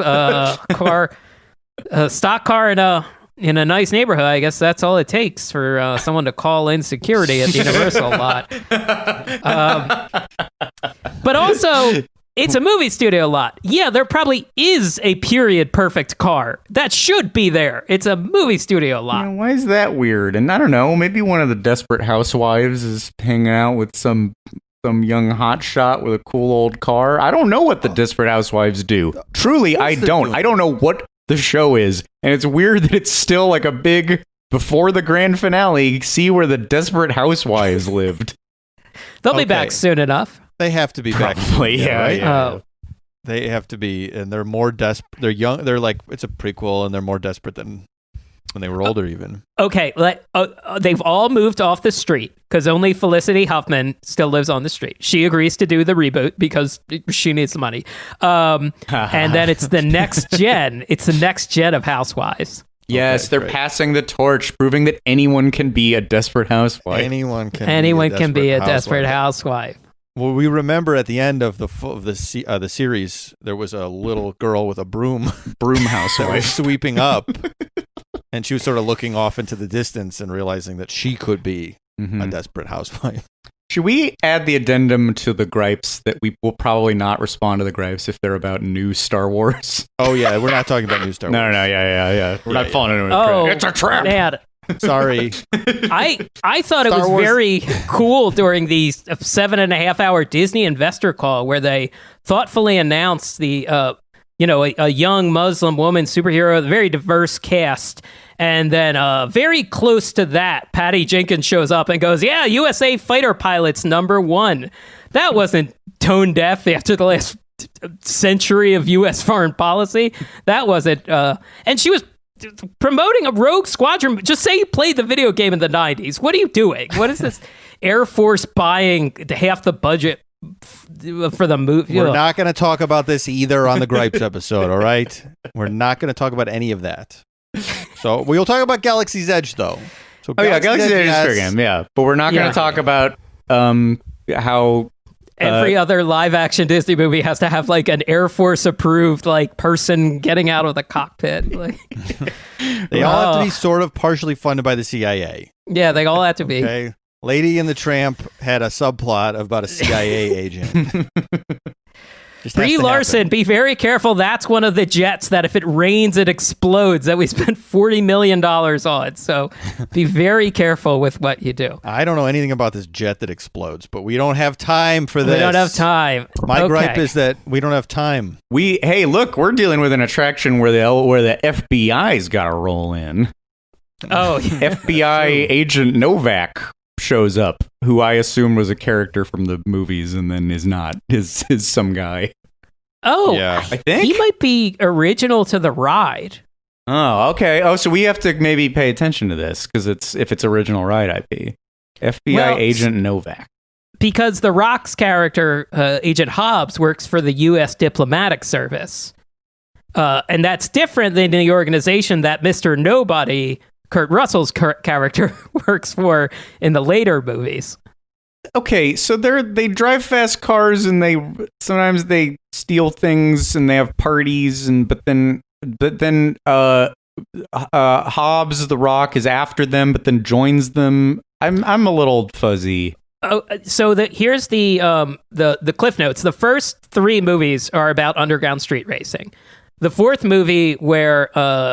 Stock car in a nice neighborhood, I guess that's all it takes for someone to call in security at the Universal lot. But also, It's a movie studio lot. Yeah, there probably is a period perfect car. That should be there. It's a movie studio lot. Yeah, why is that weird? And I don't know, maybe one of the Desperate Housewives is hanging out with some young hotshot with a cool old car. I don't know what the Desperate Housewives do. Truly, I don't. I don't know what the show is. And it's weird that it's still like a big, before the grand finale, see where the Desperate Housewives lived. They'll be back soon enough. They have to be back. Probably, yeah. Oh. They have to be, and they're more desperate. They're young. They're like, it's a prequel, and they're more desperate than when they were older, even. Okay, they've all moved off the street because only Felicity Huffman still lives on the street. She agrees to do the reboot because she needs the money. And then it's the next gen. It's the next gen of Housewives. Yes, they're passing the torch, proving that anyone can be a Desperate Housewife. Anyone can be a Desperate Housewife. Well, we remember at the end of the series, there was a little girl with a broom housewife sweeping up, and she was sort of looking off into the distance and realizing that she could be a Desperate Housewife. Should we add the addendum to the gripes that we will probably not respond to the gripes if they're about new Star Wars? Oh yeah, we're not talking about new Star Wars. No, yeah. We're not falling into a trap. It's a trap. Man. Sorry. I thought it Star was Wars. very cool during the 7.5 hour Disney investor call where they thoughtfully announced the a young Muslim woman superhero, a very diverse cast. And then very close to that, Patty Jenkins shows up and goes, yeah, USA fighter pilots #1. That wasn't tone deaf after the last century of U.S. foreign policy. That wasn't. And she was promoting a Rogue Squadron. Just say you played the video game in the 90s. What are you doing? What is this Air Force buying half the budget for the movie? We're not going to talk about this either on the Gripes episode, all right? We're not going to talk about any of that. So we'll talk about Galaxy's Edge, though. So Galaxy's Edge is fair game, yeah. But we're not going to talk about how... Every other live-action Disney movie has to have like an Air Force approved like person getting out of the cockpit. Like, they all have to be sort of partially funded by the CIA. Yeah, they all have to be. Okay, Lady and the Tramp had a subplot about a CIA agent. Brie Larson, be very careful. That's one of the jets that if it rains, it explodes, that we spent $40 million on. So be very careful with what you do. I don't know anything about this jet that explodes, but we don't have time for this. We don't have time. My gripe is that we don't have time. Hey, look, we're dealing with an attraction where the FBI's got to roll in. Oh, yeah. FBI agent Novak shows up, who I assume was a character from the movies and then is not, is some guy. Oh, yeah. I think he might be original to the ride. Oh, okay. Oh, so we have to maybe pay attention to this because if it's original ride IP. FBI agent Novak. Because The Rock's character, Agent Hobbs, works for the U.S. Diplomatic Service. And that's different than the organization that Mr. Nobody, Kurt Russell's character, works for in the later movies. Okay, so they drive fast cars and sometimes they steal things and they have parties but then Hobbs the Rock is after them but then joins them. I'm a little fuzzy. Oh, so here's the cliff notes. The first 3 movies are about underground street racing. The 4th movie, where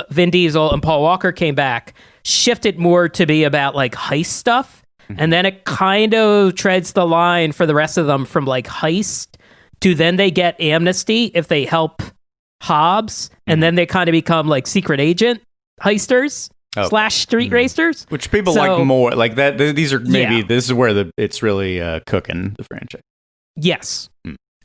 Vin Diesel and Paul Walker came back, shifted more to be about like heist stuff. And then it kind of treads the line for the rest of them from like heist to then they get amnesty if they help Hobbs. And then they kind of become like secret agent heisters / street racers. Which people like more. Like that. These are maybe, this is where it's really cooking the franchise. Yes.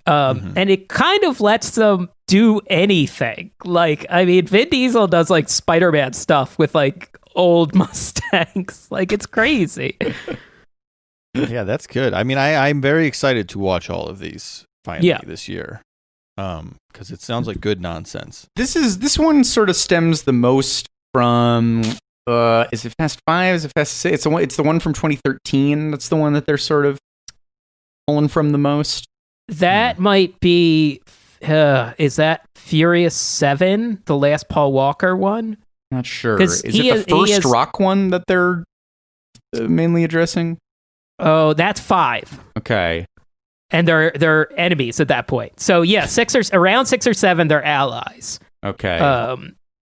And it kind of lets them do anything. Like, I mean, Vin Diesel does like Spider-Man stuff with like old Mustangs. Like, it's crazy. Yeah, that's good. I mean, I'm very excited to watch all of these finally this year. Because it sounds like good nonsense. This one sort of stems the most from is it Fast 5? Is it Fast 6? It's the one from 2013. That's the one that they're sort of pulling from the most. That might be is that Furious 7, the last Paul Walker one? Not sure. Is it the first Rock one that they're mainly addressing? Oh, that's 5. Okay. and they're enemies at that point. So yeah, around 6 or 7, they're allies. Okay.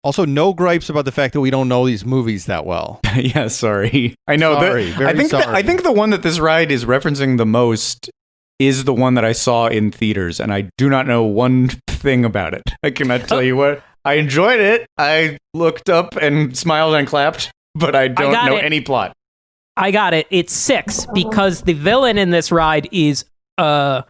Also, no gripes about the fact that we don't know these movies that well. Yeah, sorry. I know. Sorry, very I think the one that this ride is referencing the most is the one that I saw in theaters, and I do not know one thing about it. I cannot tell you what. I enjoyed it. I looked up and smiled and clapped, but I don't know any plot. I got it. It's 6 because the villain in this ride is the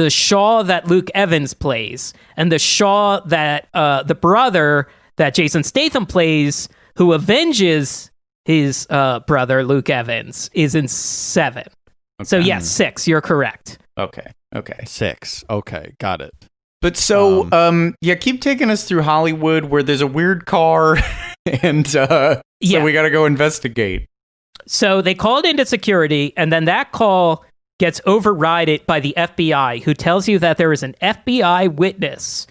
Shaw that Luke Evans plays, and the Shaw that the brother that Jason Statham plays, who avenges his brother Luke Evans, is in 7. Okay. So yes, 6. You're correct. Okay. 6. Okay, got it. But so, keep taking us through Hollywood where there's a weird car, and so we got to go investigate. So they called into security, and then that call gets overridden by the FBI, who tells you that there is an FBI witness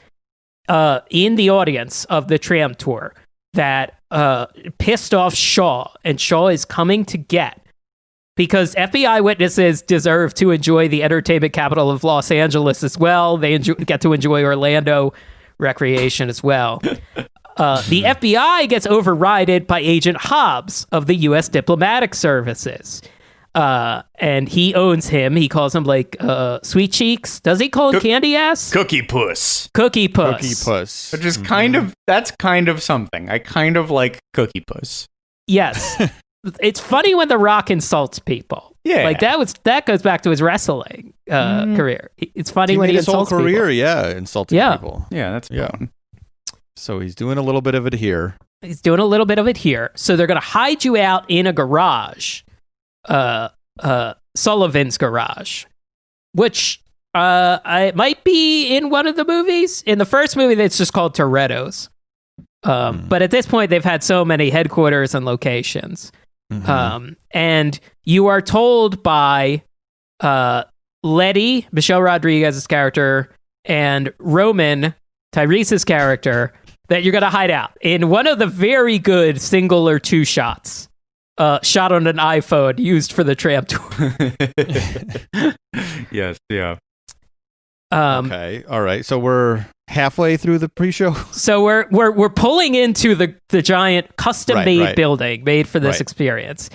in the audience of the tram tour that pissed off Shaw, and Shaw is coming to get. Because FBI witnesses deserve to enjoy the entertainment capital of Los Angeles as well. They get to enjoy Orlando recreation as well. The FBI gets overridden by Agent Hobbs of the U.S. Diplomatic Services. And he owns him. He calls him like Sweet Cheeks. Does he call him Candy Ass? Cookie Puss. Cookie Puss. Cookie Puss. Which is that's kind of something. I kind of like Cookie Puss. Yes. It's funny when The Rock insults people. Yeah. Like that goes back to his wrestling career. It's funny when he insults people. His whole career, insulting people. Yeah, that's fun. So he's doing a little bit of it here. So they're going to hide you out in a garage, Sullivan's garage, which it might be in one of the movies. In the first movie, it's just called Toretto's. But at this point, they've had so many headquarters and locations. And you are told by Letty, Michelle Rodriguez's character, and Roman, Tyrese's character, that you're going to hide out in one of the very good single or two shots shot on an iPhone used for the tram tour. Yes, yeah. Okay, all right. So we're halfway through the pre-show. So we're pulling into the giant custom-made building made for this experience,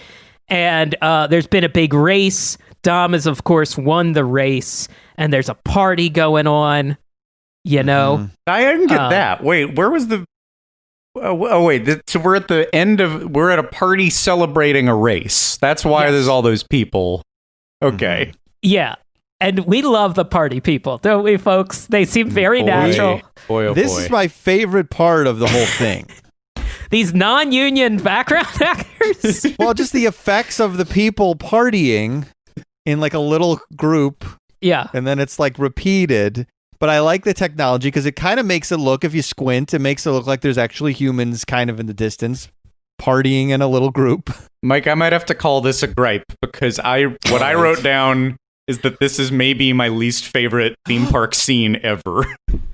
and there's been a big race. Dom has, of course, won the race, and there's a party going on. You know, I didn't get that. Wait, where was the? Wait. So we're at the end of. We're at a party celebrating a race. That's why there's all those people. Okay. Yeah. And we love the party people, don't we, folks? They seem very natural. This is my favorite part of the whole thing. These non-union background actors. Well, just the effects of the people partying in like a little group. Yeah. And then it's like repeated. But I like the technology because it kind of makes it look, if you squint, it makes it look like there's actually humans kind of in the distance partying in a little group. Mike, I might have to call this a gripe because what I wrote down is that this is maybe my least favorite theme park scene ever.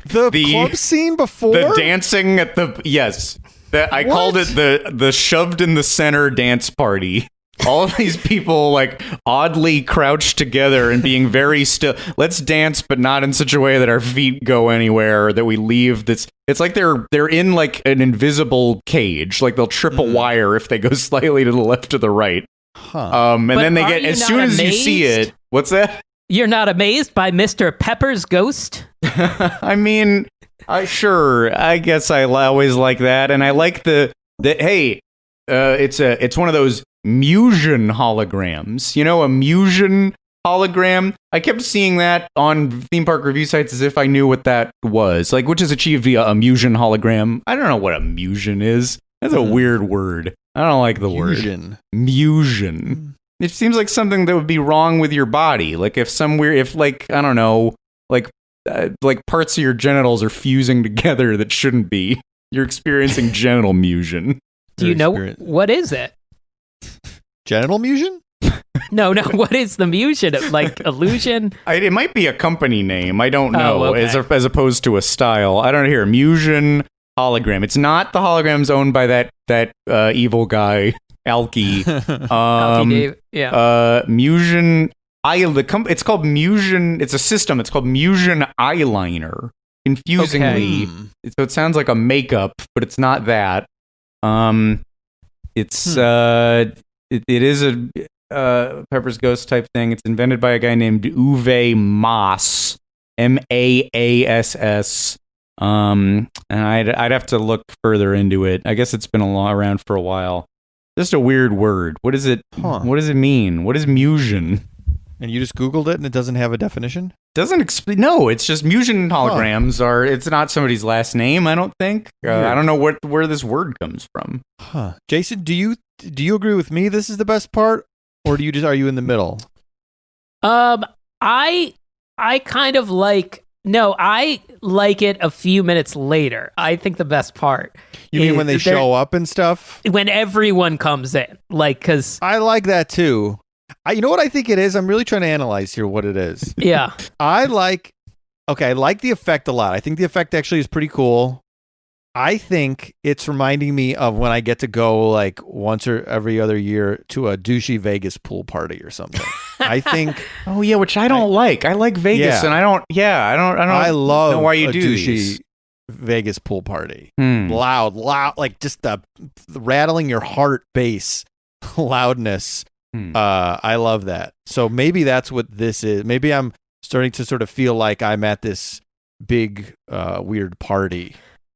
The club scene before? The dancing at the... Yes. I called it the shoved in the center dance party. All of these people like oddly crouched together and being very still. Let's dance, but not in such a way that our feet go anywhere or that we leave this. It's like they're in like an invisible cage. Like they'll trip a wire if they go slightly to the left or the right. And then they get, as soon as you see it, what's that? You're not amazed by Mr. Pepper's ghost? I mean, sure. I guess I always like that. And I like hey, it's one of those Musion holograms. You know, a Musion hologram? I kept seeing that on theme park review sites as if I knew what that was. Like, which is achieved via a Musion hologram. I don't know what a Musion is. That's a weird word. I don't like the word. Musion. It seems like something that would be wrong with your body. Like if like, I don't know, like parts of your genitals are fusing together that shouldn't be. You're experiencing genital musion. Do you know, what is it? Genital musion? No. What is the musion? Like illusion? It might be a company name. I don't know. Okay. As opposed to a style. I don't hear Musion hologram. It's not the holograms owned by that evil guy, Alki. Alki Dave. Yeah. Musion It's called Musion. It's a system. It's called Musion Eyeliner. Confusingly, so it sounds like a makeup, but it's not that. It's it is a Pepper's Ghost type thing. It's invented by a guy named Uwe Maas, Maass. And I'd have to look further into it. I guess it's been around for a while. Just a weird word. What is it? What does it mean? What is Musion? And you just Googled it and it doesn't have a definition? Doesn't explain. No, it's just Musion holograms are. It's not somebody's last name. I don't think. I don't know where this word comes from. Jason, do you agree with me? This is the best part, or are you in the middle? I kind of like. No, I like it a few minutes later. I think the best part. You mean when they show up and stuff? When everyone comes in, because I like that too. You know what I think it is? I'm really trying to analyze here what it is. Yeah. I like the effect a lot. I think the effect actually is pretty cool. I think it's reminding me of when I get to go like once or every other year to a douchey Vegas pool party or something. I think. Oh yeah, which I don't like. I like Vegas, and I don't. Yeah, I don't. I love know why you a do douchey these. Vegas pool party. Loud, like just the rattling your heart bass loudness. I love that. So maybe that's what this is. Maybe I'm starting to sort of feel like I'm at this big weird party.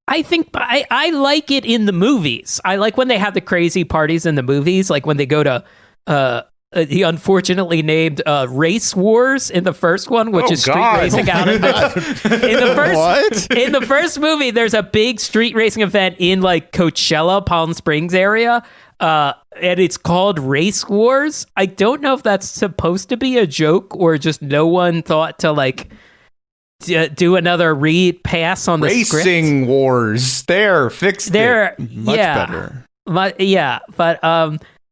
I think I like it in the movies. I like when they have the crazy parties in the movies, like when they go to the unfortunately named Race Wars in the first one, which is street racing out in the first movie. There's a big street racing event in like Coachella, Palm Springs area, and it's called Race Wars. I don't know if that's supposed to be a joke or just no one thought to like do another read pass on the Racing script. Wars. There, fixed it. Much better. But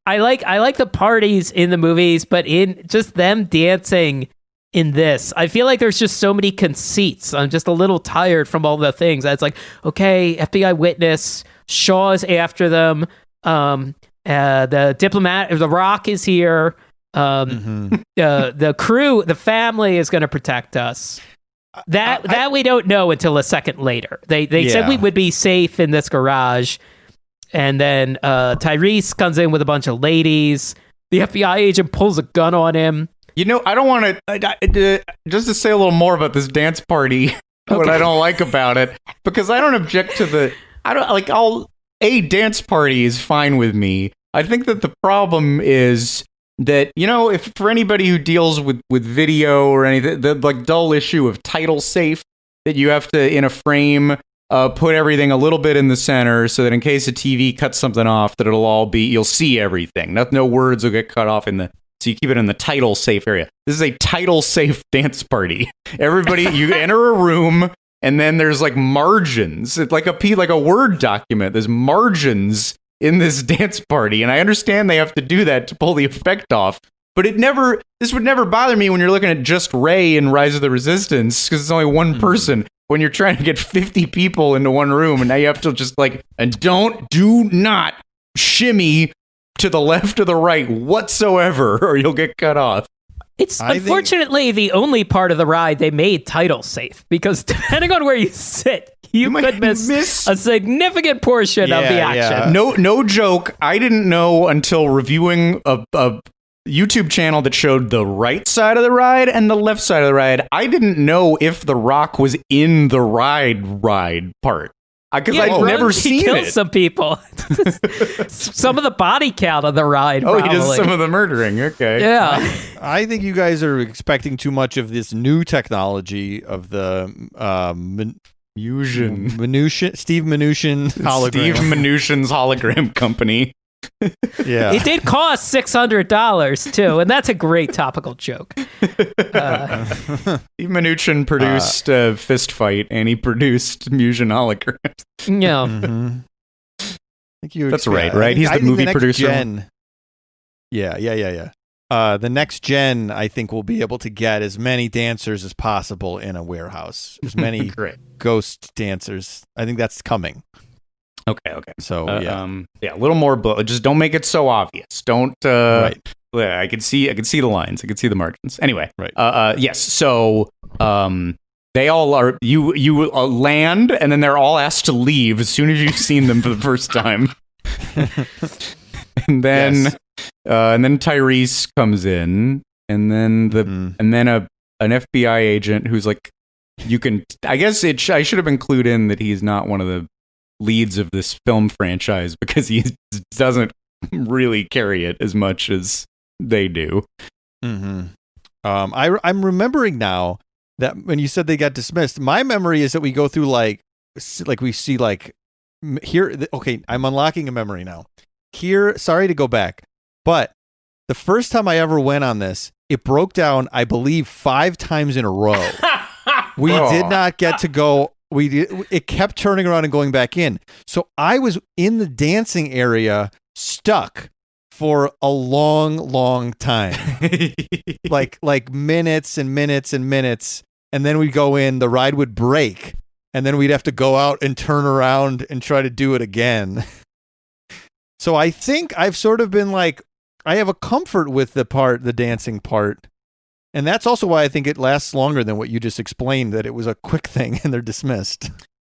I like the parties in the movies, but in just them dancing in this, I feel like there's just so many conceits. I'm just a little tired from all the things. It's like, okay, FBI witness, Shaw's after them. The diplomat, the Rock is here. The crew, the family is going to protect us. That we don't know until a second later. They said we would be safe in this garage. And then Tyrese comes in with a bunch of ladies. The FBI agent pulls a gun on him. You know, I don't want to... just to say a little more about this dance party, what I don't like about it, because I don't object to the... A dance party is fine with me. I think that the problem is that, you know, if for anybody who deals with video or anything, the like dull issue of title safe, that you have to, in a frame... put everything a little bit in the center so that in case a TV cuts something off, that you'll see everything. No words will get cut off so you keep it in the title safe area. This is a title safe dance party. Everybody, you enter a room and then there's like margins. It's like a Word document. There's margins in this dance party. And I understand they have to do that to pull the effect off. But this would never bother me when you're looking at just Ray in Rise of the Resistance, because it's only one person. When you're trying to get 50 people into one room, and now you have to just do not shimmy to the left or the right whatsoever, or you'll get cut off. It's unfortunately the only part of the ride they made title safe, because depending on where you sit, you could miss a significant portion of the action. Yeah. No joke. I didn't know until reviewing a YouTube channel that showed the right side of the ride and the left side of the ride. I didn't know if The Rock was in the ride part. Because I'd never seen it. He kills some people. Some of the body count of the ride. Oh, probably. He does some of the murdering. Okay. Yeah. I think you guys are expecting too much of this new technology of the Steve Mnuchin hologram. Steve Mnuchin's hologram company. Yeah, it did cost $600 too, and that's a great topical joke. Steve Mnuchin produced Fist Fight, and he produced Musion holograms. Yeah, that's right? He's the movie producer. Yeah. The next gen, I think, will be able to get as many dancers as possible in a warehouse. As many ghost dancers. I think that's coming. Okay. So a little more. Just don't make it so obvious. Don't. Yeah, I could see the lines. I could see the margins. Anyway, Right. Yes. So, they all are. You land, and then they're all asked to leave as soon as you've seen them for the first time. and then Tyrese comes in, and then an FBI agent who's like, you can. I guess I should have been clued in that he's not one of the leads of this film franchise because he doesn't really carry it as much as they do. Mm-hmm. I'm remembering now that when you said they got dismissed, my memory is that we go through like we see like here. Okay, I'm unlocking a memory now. Here, sorry to go back, but the first time I ever went on this, it broke down, I believe, 5 times in a row. We did not get to go. It kept turning around and going back in. So I was in the dancing area, stuck for a long time, like minutes and minutes and minutes. And then we'd go in, the ride would break, and then we'd have to go out and turn around and try to do it again. So I think I've sort of been like, I have a comfort with the dancing part. And that's also why I think it lasts longer than what you just explained, that it was a quick thing and they're dismissed.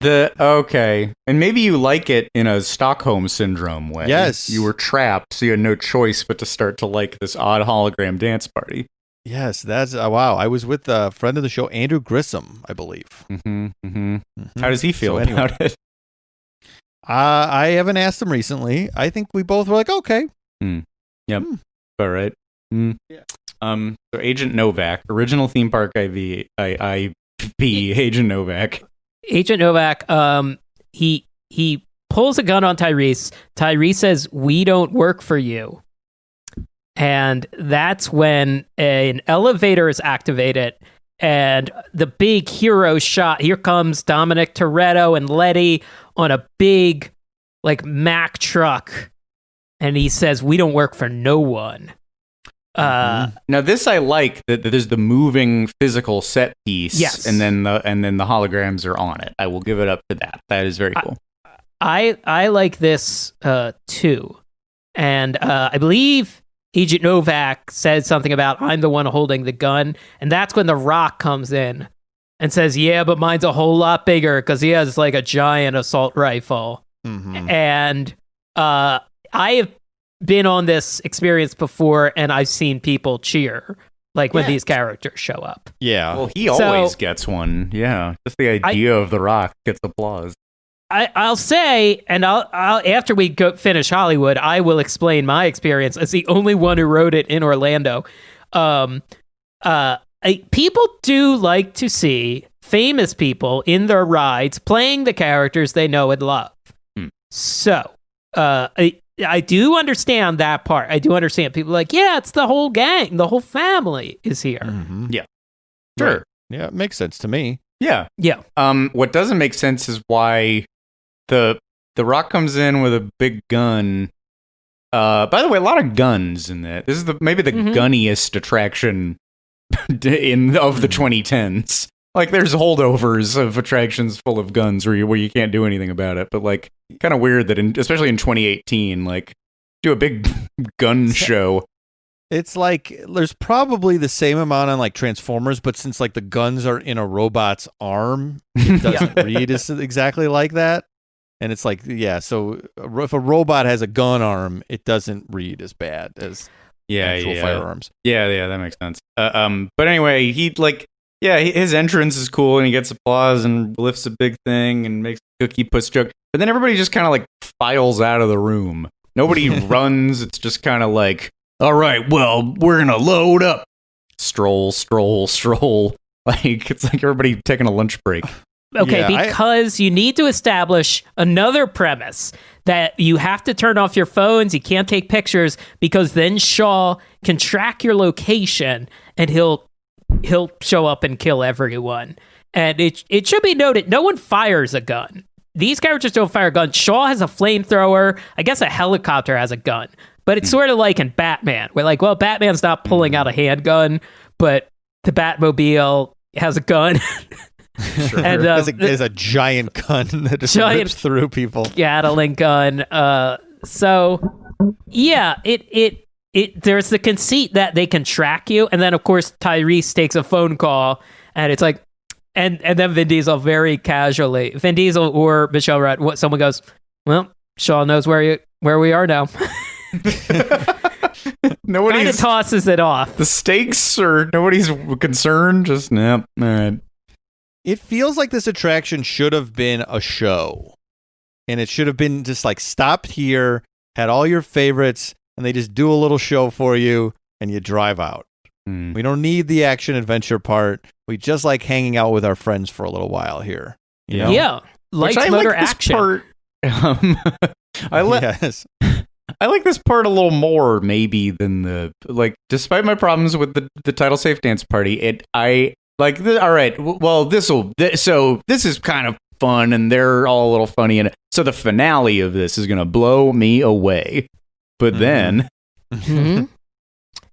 Okay. And maybe you like it in a Stockholm Syndrome way. Yes. You were trapped, so you had no choice but to start to like this odd hologram dance party. Yes, that's wow. I was with a friend of the show, Andrew Grissom, I believe. Mm-hmm, mm-hmm. How does he feel about it? I haven't asked him recently. I think we both were like, okay. Yep. All right. Yeah. So Agent Novak, original theme park IV, Agent Novak. Agent Novak, he pulls a gun on Tyrese. Tyrese says, "We don't work for you." And that's when an elevator is activated and the big hero shot. Here comes Dominic Toretto and Letty on a big, like, Mack truck. And he says, "We don't work for no one." Now this I like that there's the moving physical set piece, yes, and then the holograms are on it. I will give it up to that. That is very cool. I like this too, and I believe Agent Novak said something about I'm the one holding the gun, and that's when The Rock comes in and says, "Yeah, but mine's a whole lot bigger because he has like a giant assault rifle." And I have been on this experience before, and I've seen people cheer like when these characters show up. Yeah. Well, he always gets one. Yeah. Just the idea of The Rock gets applause. I'll say, and I'll after we finish Hollywood, I will explain my experience as the only one who wrote it in Orlando. People do like to see famous people in their rides playing the characters they know and love. So, I do understand that part. I do understand people like, yeah, it's the whole gang, the whole family is here. Yeah, sure. Right. Yeah, it makes sense to me. Yeah. What doesn't make sense is why the Rock comes in with a big gun. By the way, a lot of guns in that. This is maybe the gunniest attraction of the 2010s. Like, there's holdovers of attractions full of guns where you can't do anything about it. But, like, kind of weird that, especially in 2018, like, do a big gun show. It's like there's probably the same amount on like Transformers, but since like the guns are in a robot's arm, it doesn't read exactly like that. And it's like, yeah, so if a robot has a gun arm, it doesn't read as bad as actual firearms. Yeah, that makes sense. But anyway, his entrance is cool, and he gets applause and lifts a big thing and makes a cookie puss joke. But then everybody just kind of like files out of the room. Nobody runs. It's just kind of like, all right, well, we're gonna load up. Stroll. Like, it's like everybody taking a lunch break. Okay, because you need to establish another premise that you have to turn off your phones. You can't take pictures because then Shaw can track your location and he'll show up and kill everyone. And it should be noted, no one fires a gun. These characters don't fire guns. Shaw has a flamethrower. I guess a helicopter has a gun. But it's sort of like in Batman. We're like, well, Batman's not pulling out a handgun, but the Batmobile has a gun. Sure. And there's a giant gun that just rips through people. Gatling gun. So yeah, it there's the conceit that they can track you, and then of course Tyrese takes a phone call, and it's like, and then Vin Diesel very casually, Vin Diesel or Michelle Rudd, someone goes, well, Sean knows where we are now. Nobody kind of tosses it off. The stakes are nobody's concerned. Just all right. It feels like this attraction should have been a show, and it should have been just like stopped here, had all your favorites, and they just do a little show for you, and you drive out. We don't need the action adventure part. We just like hanging out with our friends for a little while here. You know? Yeah, lights, motor, action. Yes. I like this part a little more, maybe, than despite my problems with the title safe dance party, I like the, all right, well, this is kind of fun, and they're all a little funny, and so the finale of this is going to blow me away. But then...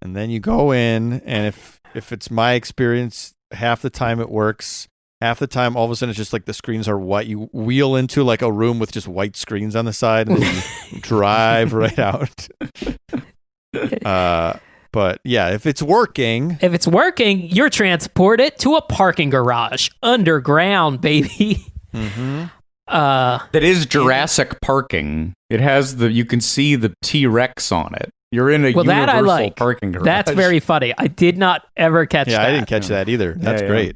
And then you go in, and if it's my experience, half the time it works. Half the time, all of a sudden, it's just like the screens are white. You wheel into like a room with just white screens on the side, and then you drive right out. But yeah, if it's working, you're transported to a parking garage underground, baby. That is Jurassic parking. It has you can see the T-Rex on it. You're in a universal parking garage. That's very funny. I did not ever catch that. Yeah, I didn't catch that either. That's great.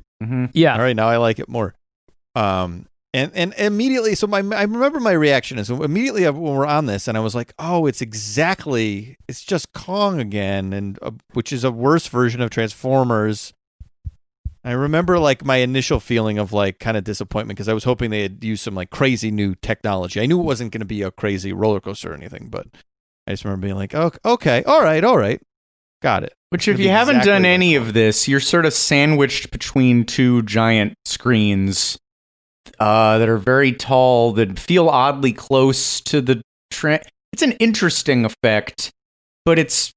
Yeah. All right, now I like it more. And immediately, so I remember my reaction is immediately when we're on this, and I was like, oh, it's just Kong again, and which is a worse version of Transformers. I remember like my initial feeling of like kind of disappointment because I was hoping they had used some like crazy new technology. I knew it wasn't going to be a crazy roller coaster or anything, but I just remember being like, oh, okay, all right, got it. Which if you haven't done any of this, you're sort of sandwiched between two giant screens that are very tall, that feel oddly close to the It's an interesting effect, but it's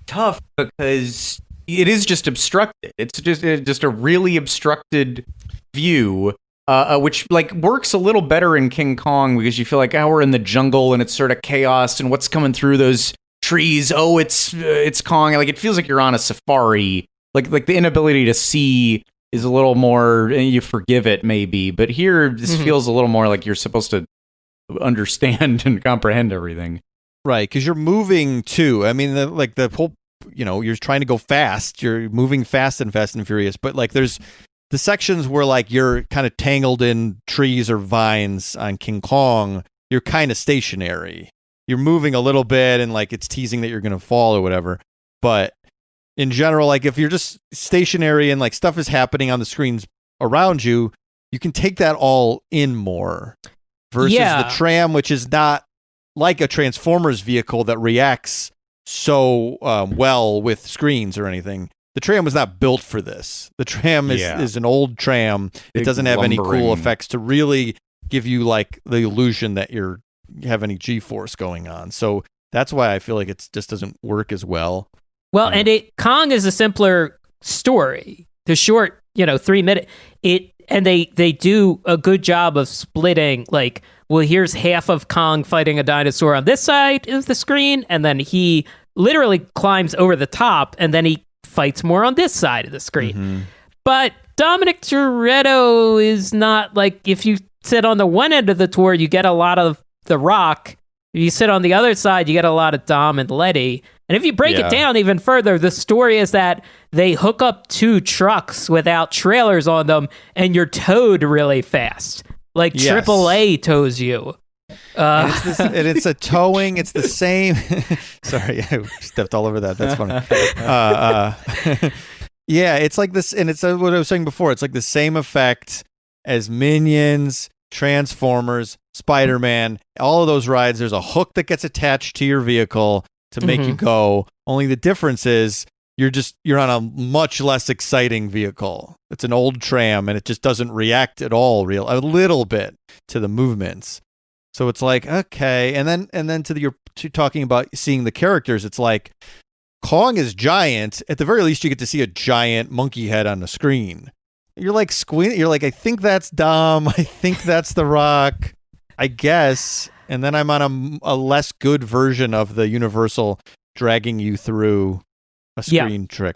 tough because it is just obstructed. It's just a really obstructed view. Which like works a little better in King Kong because you feel like, we're in the jungle and it's sort of chaos and what's coming through those trees. Oh, it's Kong. Like it feels like you're on a safari. Like the inability to see is a little more, and you forgive it maybe. But here, this feels a little more like you're supposed to understand and comprehend everything. Right, because you're moving too. I mean, the whole, you're trying to go fast. You're moving fast and furious. But like there's the sections where like you're kind of tangled in trees or vines on King Kong, you're kind of stationary. You're moving a little bit and like it's teasing that you're going to fall or whatever. But in general, like if you're just stationary and like stuff is happening on the screens around you, you can take that all in more versus the tram, which is not like a Transformers vehicle that reacts so well with screens or anything. The tram was not built for this. The tram is an old tram. It doesn't have any cool effects to really give you like the illusion that you have any G-force going on. So that's why I feel like it just doesn't work as well. Well, and Kong is a simpler story. The short, 3-minute. They do a good job of splitting like, well, here's half of Kong fighting a dinosaur on this side of the screen, and then he literally climbs over the top, and then he fights more on this side of the screen. But Dominic Toretto is not like, if you sit on the one end of the tour, you get a lot of The Rock. If you sit on the other side, you get a lot of Dom and Letty. And if you break it down even further, the story is that they hook up two trucks without trailers on them, and you're towed really fast. Like AAA tows you. And it's a towing. It's the same. Sorry, I stepped all over that. That's funny. It's like this, and it's what I was saying before. It's like the same effect as Minions, Transformers, Spider-Man. All of those rides. There's a hook that gets attached to your vehicle to make you go. Only the difference is you're on a much less exciting vehicle. It's an old tram, and it just doesn't react at all, a little bit to the movements. So it's like, okay, and then to talking about seeing the characters, it's like Kong is giant. At the very least, you get to see a giant monkey head on the screen. You're like squint. You're like, I think that's Dom. I think that's The Rock. I guess. And then I'm on a less good version of the Universal dragging you through a screen trick.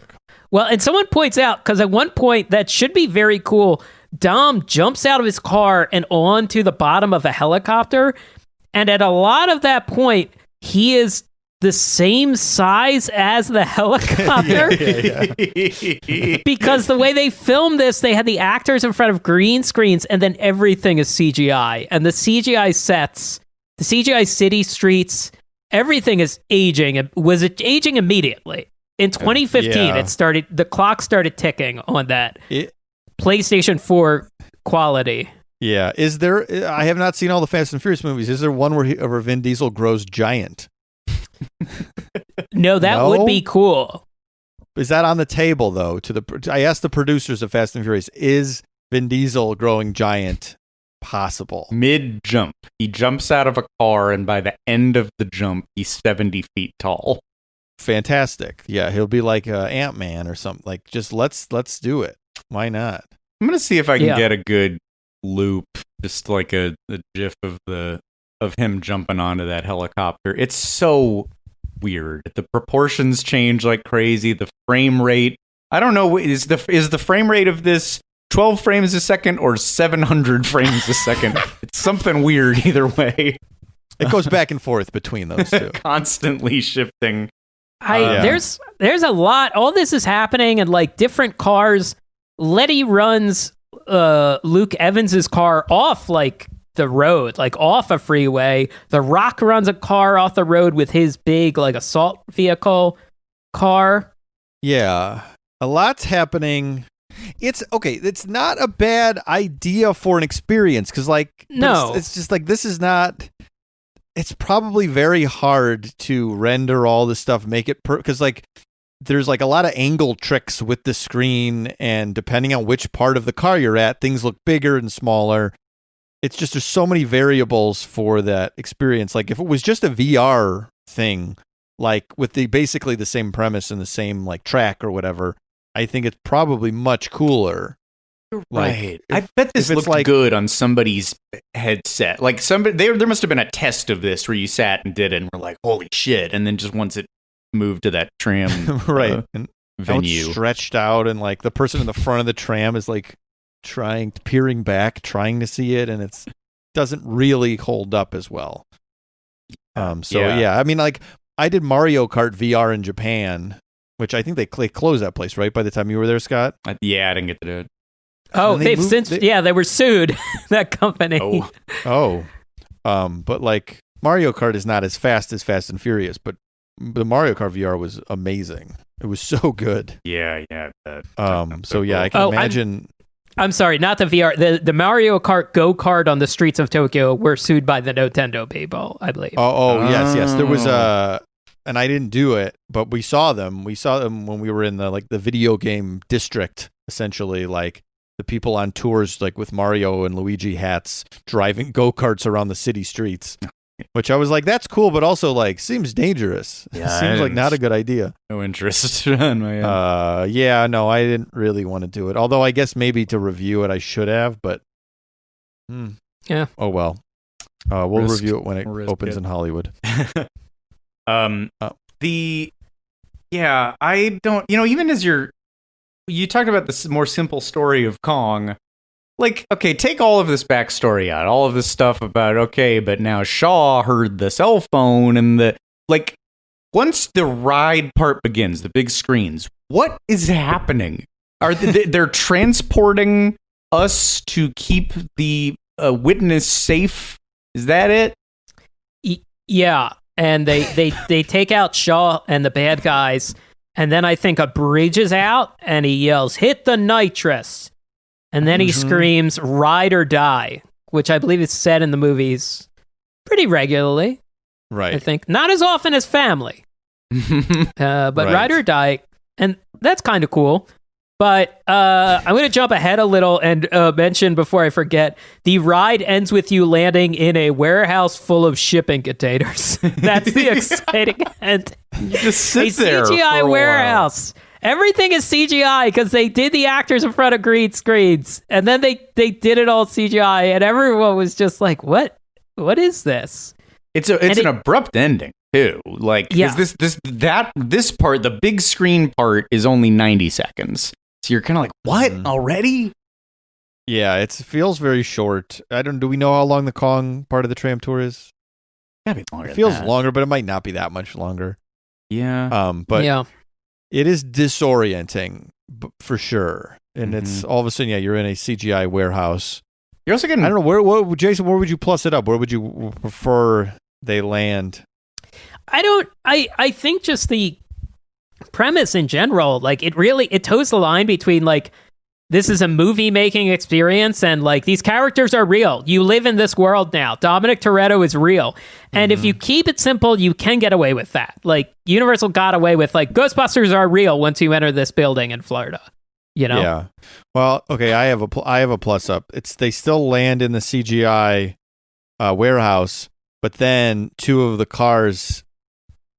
Well, and someone points out, because at one point that should be very cool, Dom jumps out of his car and onto the bottom of a helicopter. And at a lot of that point, he is the same size as the helicopter. Because the way they filmed this, they had the actors in front of green screens, and then everything is CGI. And the CGI sets, the CGI city streets, everything is aging. It was aging immediately. In 2015, the clock started ticking on that PlayStation 4 quality. Yeah. Is there, I have not seen all the Fast and Furious movies. Is there one where Vin Diesel grows giant? No, that would be cool. Is that on the table, though? I asked the producers of Fast and Furious, is Vin Diesel growing giant possible? Mid-jump. He jumps out of a car, and by the end of the jump, he's 70 feet tall. Fantastic. Yeah, he'll be like Ant-Man or something. Like, just let's do it. Why not? I'm going to see if I can get a good loop, just like a gif of him jumping onto that helicopter. It's so weird. The proportions change like crazy. The frame rate, I don't know, is the frame rate of this 12 frames a second or 700 frames a second? It's something weird either way. It goes back and forth between those two. Constantly shifting. There's a lot. All this is happening and like different cars. Letty runs Luke Evans's car off like the road, like off a freeway. The Rock runs a car off the road with his big like assault vehicle car. Yeah, a lot's happening. It's okay. It's not a bad idea for an experience because it's just like this is not. It's probably very hard to render all this stuff, make it because there's like a lot of angle tricks with the screen, and depending on which part of the car you're at, things look bigger and smaller. It's just there's so many variables for that experience. Like if it was just a VR thing, like with basically the same premise and the same like track or whatever, I think it's probably much cooler. Right. I bet this looked good on somebody's headset. Like there must have been a test of this where you sat and did it and were like, holy shit. And then just once it moved to that tram right. And venue stretched out, and like the person in the front of the tram is like peering back, trying to see it, and it doesn't really hold up as well. I mean, like I did Mario Kart VR in Japan, which I think they closed that place, right? By the time you were there, Scott? I didn't get to do it. Oh, they were sued, that company. But like Mario Kart is not as fast as Fast and Furious, but the Mario Kart VR was amazing. It was so good. Yeah. I can imagine. I'm sorry, not the VR. The Mario Kart go-kart on the streets of Tokyo were sued by the Nintendo people, I believe. Yes. There was and I didn't do it, but we saw them. We saw them when we were in the video game district, essentially, like the people on tours, like with Mario and Luigi hats, driving go-karts around the city streets. Which I was like, that's cool, but also like seems dangerous. Yeah, seems like not a good idea. No interest on my end. I didn't really want to do it. Although I guess maybe to review it I should have, but yeah. Oh well. We'll review it when it opens in Hollywood. I don't. Even as you talked about this more simple story of Kong. Like, okay, take all of this backstory out, all of this stuff about, but now Shaw heard the cell phone and once the ride part begins, the big screens, what is happening? Are they're transporting us to keep the witness safe? Is that it? Yeah, and they take out Shaw and the bad guys, and then I think a bridge is out, and he yells, "Hit the nitrous!" And then he screams, "Ride or die," which I believe is said in the movies pretty regularly. Right. I think. Not as often as Family. But right. Ride or die. And that's kind of cool. But I'm going to jump ahead a little and mention before I forget, the ride ends with you landing in a warehouse full of shipping containers. That's the exciting end. You just sit there CGI for a warehouse. While. Everything is CGI because they did the actors in front of green screens, and then they did it all CGI, and everyone was just like, "What is this?" It's an abrupt ending. too. Like, Yeah. is this part, the big screen part, is only 90 seconds. So you're kind of like, what already? Yeah, it feels very short. Do we know how long the Kong part of the tram tour is? Gotta be longer It feels than that. longer, but it might not be that much longer. Yeah. But yeah. it is disorienting for sure. And it's all of a sudden, you're in a CGI warehouse. You're also getting. I don't know Jason. Where would you plus it up? Where would you prefer they land? I think just the premise in general, like it toes the line between like this is a movie making experience and like these characters are real. You live in this world now. Dominic Toretto is real. And if you keep it simple, you can get away with that. Like Universal got away with like Ghostbusters are real once you enter this building in Florida. You know? Yeah. Well, okay, I have a plus up. They still land in the CGI warehouse, but then two of the cars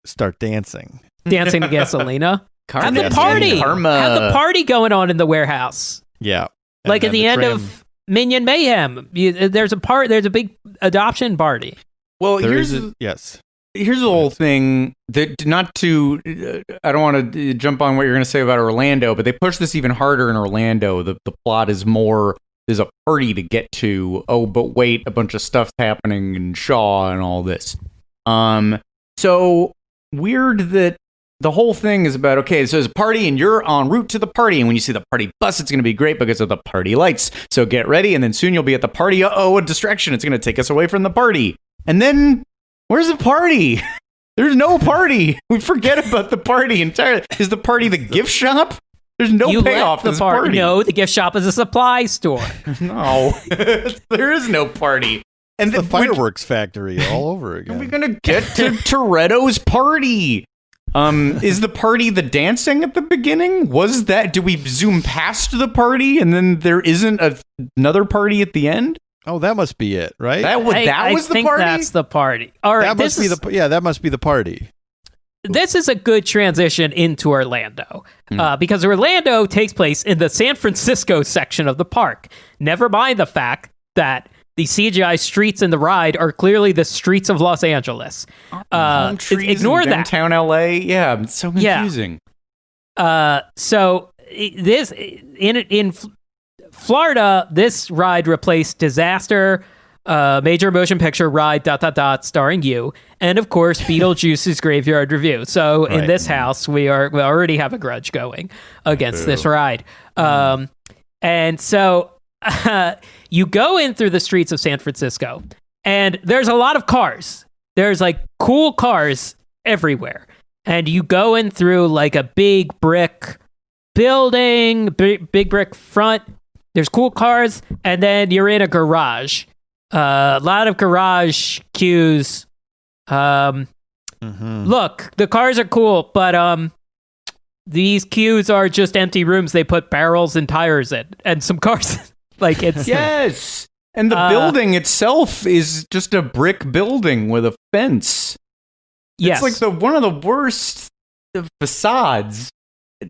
start dancing. Dancing to Gasolina. Have the Gasolina. party. Karma. Have the party going on in the warehouse. Yeah. Like at the end of Minion Mayhem, there's a big adoption party. Well, Here's the whole thing that I don't want to jump on what you're going to say about Orlando, but they push this even harder in Orlando. The plot is more, there's a party to get to. Oh, but wait, a bunch of stuff's happening in Shaw and all this. So weird that the whole thing is about, okay, so there's a party and you're en route to the party. And when you see the party bus, it's going to be great because of the party lights. So get ready. And then soon you'll be at the party. Uh-oh, a distraction. It's going to take us away from the party. And then where's the party? There's no party. We forget about the party entirely. Is the party the gift shop? There's no payoff to this party. No, the gift shop is a supply store. No, there is no party. And the fireworks factory all over again. Are we going to get to Toretto's party? Is the party the dancing at the beginning? Do we zoom past the party and then there isn't another party at the end? Oh, that must be it, right? I was the think party? that's the party. All right, that must be the party. This is a good transition into Orlando because Orlando takes place in the San Francisco section of the park. Never mind the fact that the CGI streets in the ride are clearly the streets of Los Angeles. Ignore that. Downtown LA. Yeah, it's so confusing. So this in Florida, this ride replaced Disaster, major motion picture ride, ... starring you, and of course Beetlejuice's Graveyard Review. So in this house, we already have a grudge going against this ride. And so you go in through the streets of San Francisco, and there's a lot of cars. There's like cool cars everywhere, and you go in through like a big brick building, big brick front. There's cool cars, and then you're in a garage. A lot of garage queues. Look, the cars are cool, but these queues are just empty rooms. They put barrels and tires in, and some cars. Like it's yes, and the building itself is just a brick building with a fence. Yes, it's like one of the worst facades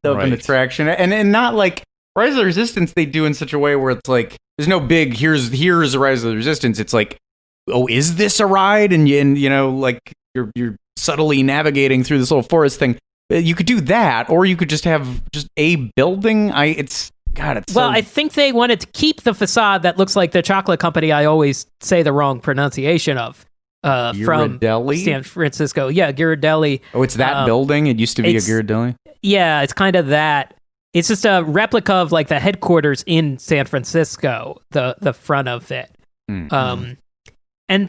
of an attraction, and not like Rise of the Resistance. They do in such a way where it's like there's no big here's a Rise of the Resistance. It's like, oh, is this a ride? And you know, like you're subtly navigating through this little forest thing. You could do that, or you could just have just a building. I think they wanted to keep the facade that looks like the chocolate company I always say the wrong pronunciation of. From San Francisco. Yeah, Ghirardelli. Oh, it's that building? It used to be a Ghirardelli? Yeah, it's kind of that. It's just a replica of like the headquarters in San Francisco, the front of it. And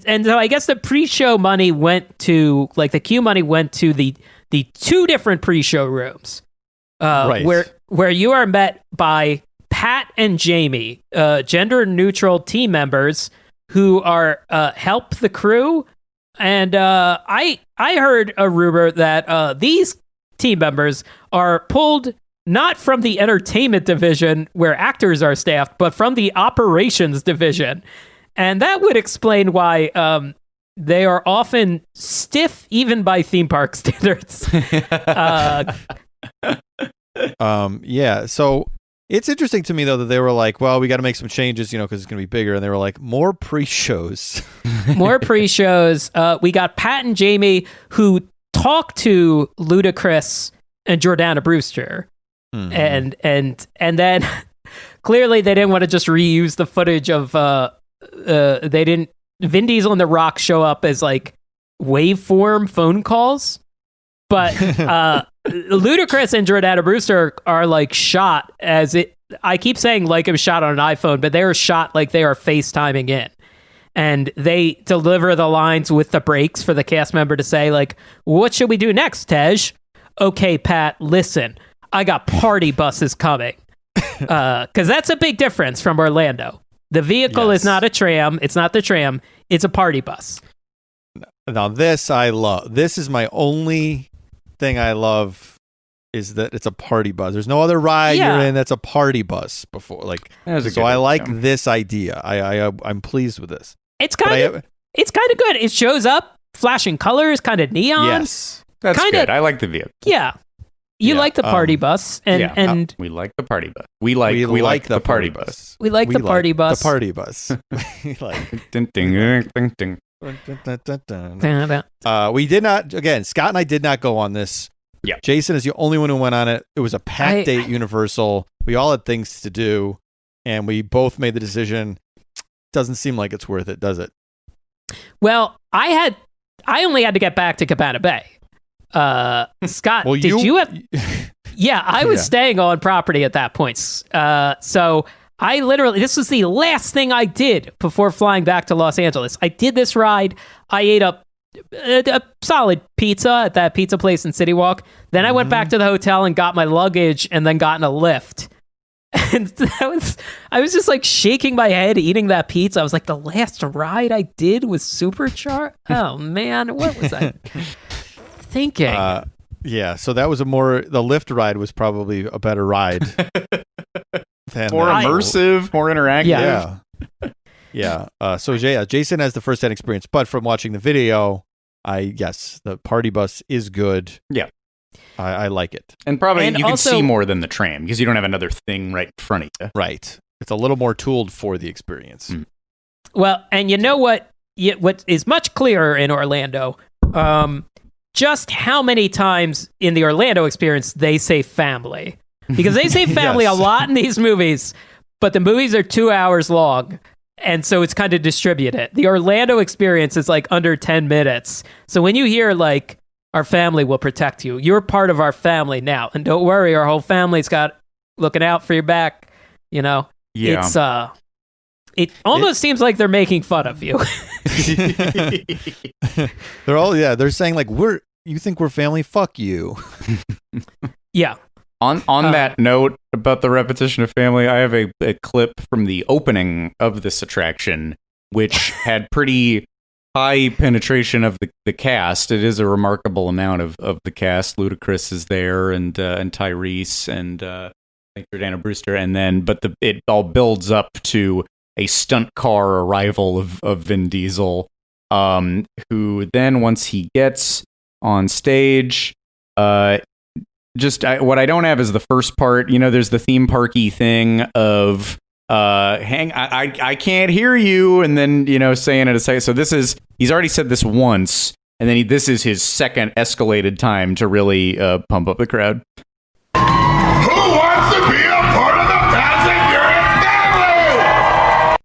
so I guess the pre-show money went to, like the queue money went to the two different pre-show rooms. Where you are met by Pat and Jamie, gender-neutral team members who are help the crew. And I heard a rumor that these team members are pulled not from the entertainment division where actors are staffed, but from the operations division. And that would explain why they are often stiff, even by theme park standards. Yeah. So It's interesting to me, though, that they were like, well, we got to make some changes, because it's going to be bigger. And they were like, more pre-shows. More pre-shows. We got Pat and Jamie, who talked to Ludacris and Jordana Brewster. And then clearly they didn't want to just reuse the footage of, Vin Diesel and The Rock show up as like waveform phone calls. But Ludacris and Jordana Brewster are like shot as it. I keep saying like it was shot on an iPhone, but they were shot like they are FaceTiming in, and they deliver the lines with the breaks for the cast member to say like, "What should we do next, Tej?" Okay, Pat, listen, I got party buses coming, because that's a big difference from Orlando. The vehicle is not a tram. It's not the tram. It's a party bus. Now this I love. This is my only thing I love is that it's a party bus. There's no other ride you're in that's a party bus before. Like, so I like this idea. I'm pleased with this. It's kind of good. It shows up, flashing colors, kind of neon. Yes, that's good. I like the vehicle. Yeah, you like the party bus, and we like the party bus. We like the party bus. We like the party bus. The party bus. We like. Ding, ding, ding, ding. We did not. Again, Scott and I did not go on this. Yeah, Jason is the only one who went on it. It was a packed day at Universal. We all had things to do, and we both made the decision. Doesn't seem like it's worth it, does it? Well, I only had to get back to Cabana Bay. Scott, well, did you have? Yeah, I was staying on property at that point. So I literally, this was the last thing I did before flying back to Los Angeles. I did this ride. I ate a solid pizza at that pizza place in City Walk. Then I went back to the hotel and got my luggage and then got in a Lyft. And I was just like shaking my head eating that pizza. I was like, the last ride I did was Supercharged? Oh man, what was I thinking? Yeah, so that was the Lyft ride was probably a better ride. More immersive, more interactive. Yeah. So Jason has the first-hand experience, but from watching the video, the party bus is good. Yeah. I like it. And probably you can see more than the tram because you don't have another thing right in front of you. Right. It's a little more tooled for the experience. Well, and you know what is much clearer in Orlando? Just how many times in the Orlando experience they say family. Because they say family a lot in these movies, but the movies are 2 hours long. And so it's kind of distributed. The Orlando experience is like under 10 minutes. So when you hear like, our family will protect you, you're part of our family now. And don't worry, our whole family's got looking out for your back. Yeah. It's, it almost seems like they're making fun of you. They're saying like, you think we're family? Fuck you. Yeah. On that note about the repetition of family, I have a clip from the opening of this attraction, which had pretty high penetration of the cast. It is a remarkable amount of the cast. Ludacris is there, and Tyrese, and I think Jordana Brewster, and then it all builds up to a stunt car arrival of Vin Diesel, who then once he gets on stage, what I don't have is the first part. There's the theme parky thing of I can't hear you, and then saying it a second. So he's already said this once, and then this is his second escalated time to really pump up the crowd. Who wants to be a part of the Fast and Furious family?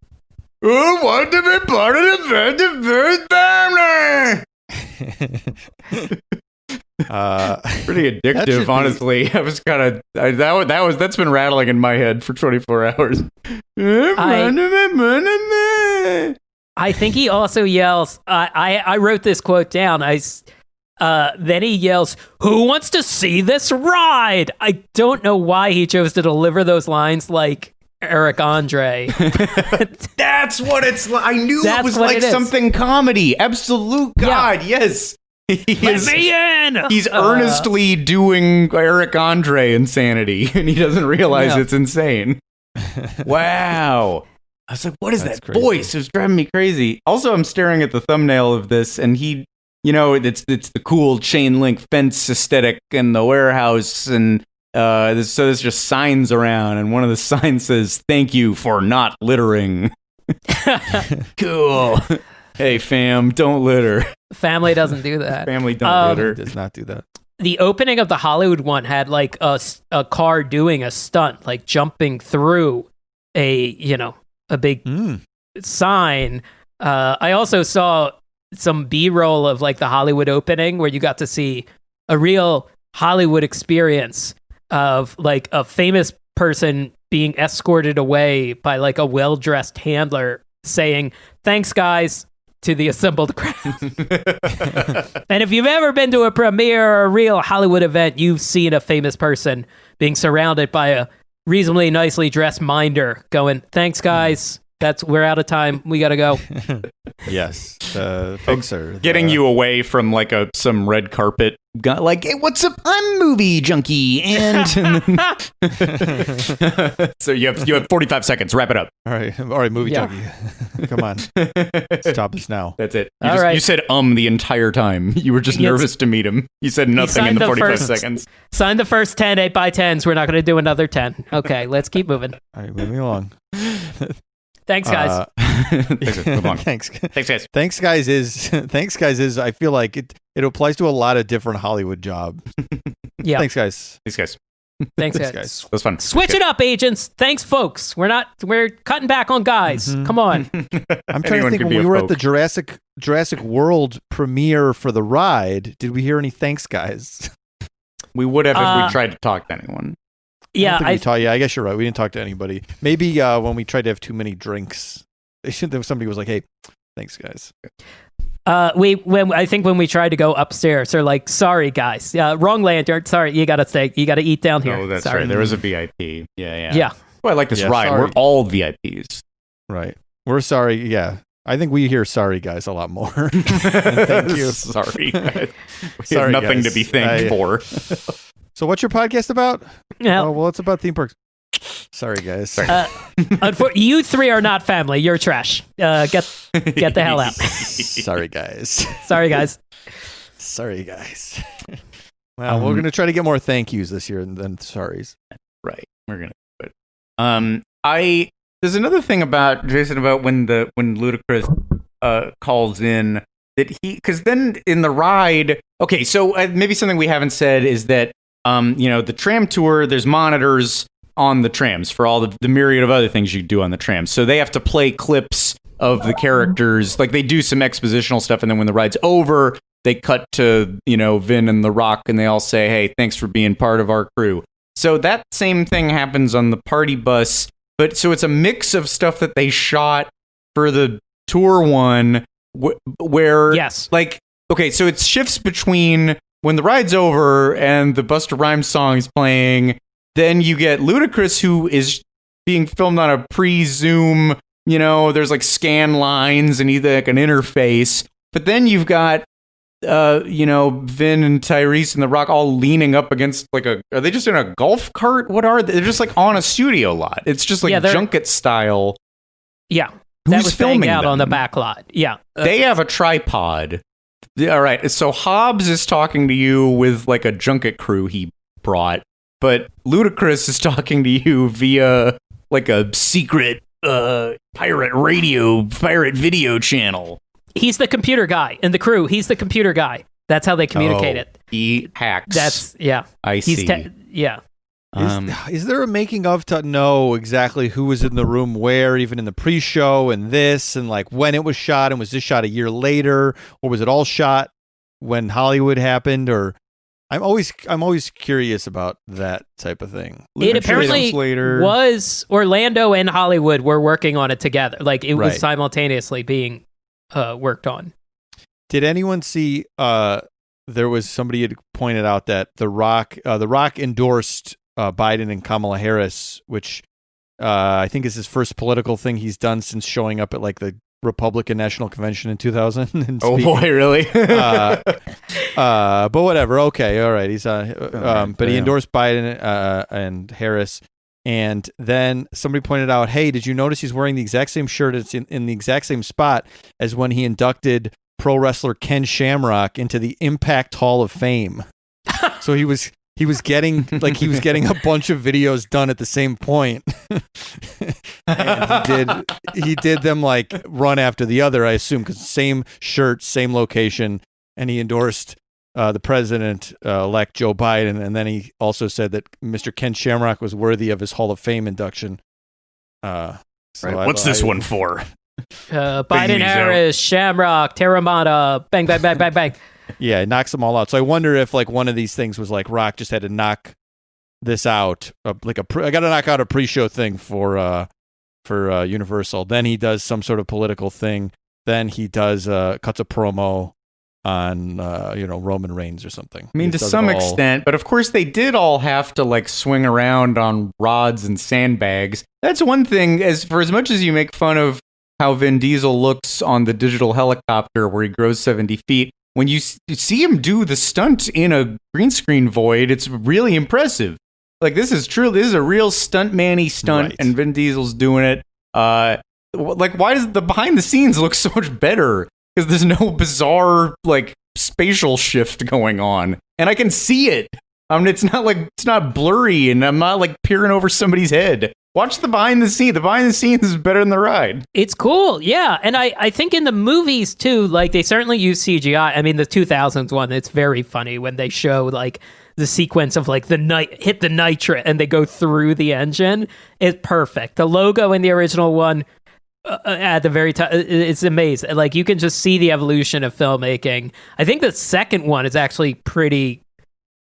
Who wants to be part of the Fast and Furious family? Pretty addictive, honestly. I was kind of that's been rattling in my head for 24 hours. I think he also yells. I wrote this quote down. Then he yells, "Who wants to see this ride?" I don't know why he chose to deliver those lines like Eric Andre. That's what it's like. I knew it was like something comedy. Absolute God, yes. Let me in! He's earnestly doing Eric Andre insanity, and he doesn't realize it's insane. Wow. I was like, what is that crazy voice? It was driving me crazy. Also, I'm staring at the thumbnail of this, and it's the cool chain link fence aesthetic in the warehouse, and So there's just signs around, and one of the signs says, "Thank you for not littering." Cool. Hey, fam, don't litter. Family doesn't do that. Family don't litter. Does not do that. The opening of the Hollywood one had like a car doing a stunt, like jumping through a big sign. I also saw some B-roll of like the Hollywood opening where you got to see a real Hollywood experience of like a famous person being escorted away by like a well-dressed handler saying, "Thanks, guys," to the assembled crowd. And if you've ever been to a premiere or a real Hollywood event, you've seen a famous person being surrounded by a reasonably nicely dressed minder going, "Thanks, guys. We're out of time. We gotta go." Yes. Thanks, sir. Getting you away from like some red carpet guy, like, "Hey, what's up? I'm movie junkie," and so you have 45 seconds. Wrap it up. All right, movie junkie. Come on, stop this now. That's it. You said the entire time. You were just nervous to meet him. You said nothing in the 45 seconds. Sign the first 10 8x10s. We're not going to do another 10. Okay, let's keep moving. All right, moving along. Thanks, guys. Thanks, guys. Thanks, guys is I feel like it applies to a lot of different Hollywood jobs. Yeah. Thanks, guys. Thanks, guys. That was fun. Switch it up, agents. Thanks, folks. We're cutting back on guys. Mm-hmm. Come on. I'm trying to think, when we were at the Jurassic World premiere for the ride, did we hear any thanks, guys? We would have if we tried to talk to anyone. Yeah, I guess you're right. We didn't talk to anybody. Maybe when we tried to have too many drinks, somebody was like, "Hey, thanks, guys." I think when we tried to go upstairs, they're like, "Sorry, guys, wrong lantern. Sorry, you gotta stay. You gotta eat down here." Oh, that's Sorry. right. There was a VIP. Yeah. Yeah. Well, I like this ride. Sorry. We're all VIPs. Right. We're sorry. Yeah. I think we hear "sorry, guys" a lot more. Thank you. Sorry. We Sorry, have nothing guys. to be thanked for. So what's your podcast about? Yeah. Oh, well, it's about theme parks. Sorry, guys. You three are not family. You're trash. Get the hell out. Sorry, guys. Sorry, guys. Sorry, guys. Well, we're going to try to get more thank yous this year than sorries. Right. We're going to do it. There's another thing about Jason, about when Ludacris calls in, that because then in the ride, okay, so maybe something we haven't said is that the tram tour, there's monitors on the trams for all the myriad of other things you do on the trams. So they have to play clips of the characters. Like, they do some expositional stuff, and then when the ride's over, they cut to, Vin and The Rock, and they all say, "Hey, thanks for being part of our crew." So that same thing happens on the party bus. But so it's a mix of stuff that they shot for the tour one where, yes, like, okay, so it shifts between when the ride's over and the Busta Rhymes song is playing, then you get Ludacris, who is being filmed on a pre-zoom, there's like scan lines and either like an interface. But then you've got, Vin and Tyrese and The Rock all leaning up against are they just in a golf cart? What are they? They're just like on a studio lot. It's just like junket style. Yeah. Who's that was filming out them? on the back lot. Yeah. They have a tripod. All right. So Hobbs is talking to you with like a junket crew he brought, but Ludacris is talking to you via like a secret pirate video channel. He's the computer guy in the crew. He's the computer guy. That's how they communicate it. He hacks. That's, yeah. I see. Yeah. Is there a making of to know exactly who was in the room where, even in the pre-show and this, and like when it was shot, and was this shot a year later, or was it all shot when Hollywood happened? Or I'm always curious about that type of thing. It apparently was Orlando and Hollywood were working on it together. Like it was simultaneously being worked on. Did anyone see? There was somebody had pointed out that The Rock endorsed Biden and Kamala Harris, which I think is his first political thing he's done since showing up at like the Republican National Convention in 2000. Oh boy, really? But whatever. Okay, all right. He's but he endorsed Biden and Harris. And then somebody pointed out, hey, did you notice he's wearing the exact same shirt? It's in the exact same spot as when he inducted pro wrestler Ken Shamrock into the Impact Hall of Fame. So he was he was getting a bunch of videos done at the same point. And he did them like one after the other, I assume, because same shirt, same location, and he endorsed the president elect Joe Biden, and then he also said that Mr. Ken Shamrock was worthy of his Hall of Fame induction. What's this one for? Biden, Harris, Shamrock, Terramana, bang, bang, bang, bang, bang. Yeah, it knocks them all out. So I wonder if like one of these things was like Rock just had to knock this out, I got to knock out a pre-show thing for Universal. Then he does some sort of political thing. Then he does cuts a promo on Roman Reigns or something. I mean, to some extent, but of course they did all have to like swing around on rods and sandbags. That's one thing. As much as you make fun of how Vin Diesel looks on the digital helicopter where he grows 70 feet, when you see him do the stunt in a green screen void, it's really impressive. Like, this is a real stunt-man-y stunt, right. And Vin Diesel's doing it. Like, why does the behind the scenes look so much better? Because there's no bizarre, like, spatial shift going on. And I can see it. I mean, it's not blurry, and I'm not, like, peering over somebody's head. Watch the behind the scenes. The behind the scenes is better than the ride. It's cool, yeah. And I think in the movies, too, like, they certainly use CGI. I mean, the 2000s one, it's very funny when they show, like, the sequence of, like, hit the nitro and they go through the engine. It's perfect. The logo in the original one, at the very top, it's amazing. Like, you can just see the evolution of filmmaking. I think the second one is actually pretty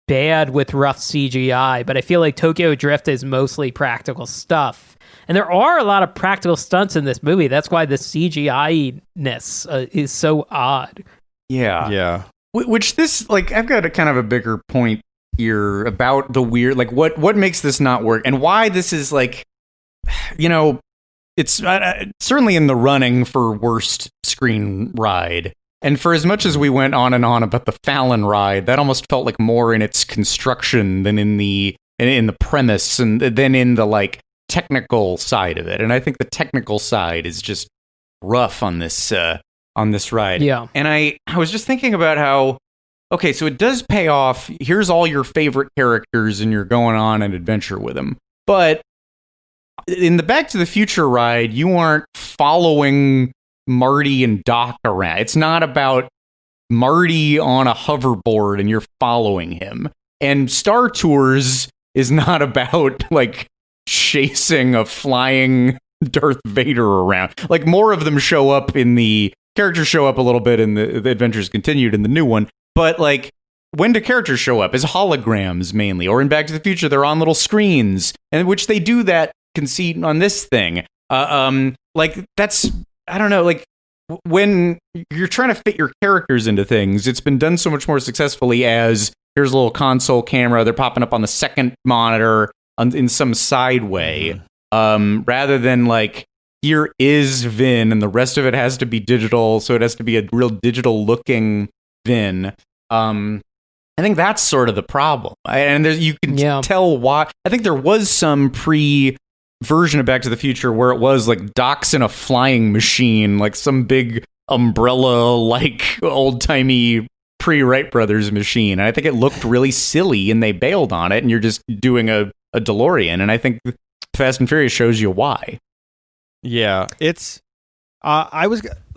bad with rough CGI, but I feel like Tokyo Drift is mostly practical stuff. And there are a lot of practical stunts in this movie. That's why the CGI-ness is so odd. Yeah. Yeah. Which this, like, I've got a kind of a bigger point here about the weird, like, what makes this not work and why this is, like, it's certainly in the running for worst screen ride. And for as much as we went on and on about the Fallon ride, that almost felt like more in its construction than in the premise and then in the like technical side of it. And I think the technical side is just rough on this ride. Yeah. And I was just thinking about how, okay, so it does pay off. Here's all your favorite characters and you're going on an adventure with them. But in the Back to the Future ride, you aren't following Marty and Doc around. It's not about Marty on a hoverboard and you're following him. And Star Tours is not about like chasing a flying Darth Vader around. Like, more of them show up characters show up a little bit in the Adventures Continued in the new one. But like, when do characters show up? As holograms mainly, or in Back to the Future, they're on little screens, and which they do that conceit on this thing. Like, that's, I don't know, like, when you're trying to fit your characters into things, it's been done so much more successfully as, here's a little console camera, they're popping up on the second monitor in some side way, rather than, like, here is Vin, and the rest of it has to be digital, so it has to be a real digital-looking Vin. I think that's sort of the problem. And you can tell why. I think there was some version of Back to the Future where it was like Doc's in a flying machine, like some big umbrella, like old-timey pre-Wright Brothers machine. And I think it looked really silly and they bailed on it and you're just doing a DeLorean. And I think Fast and Furious shows you why. Yeah, it's I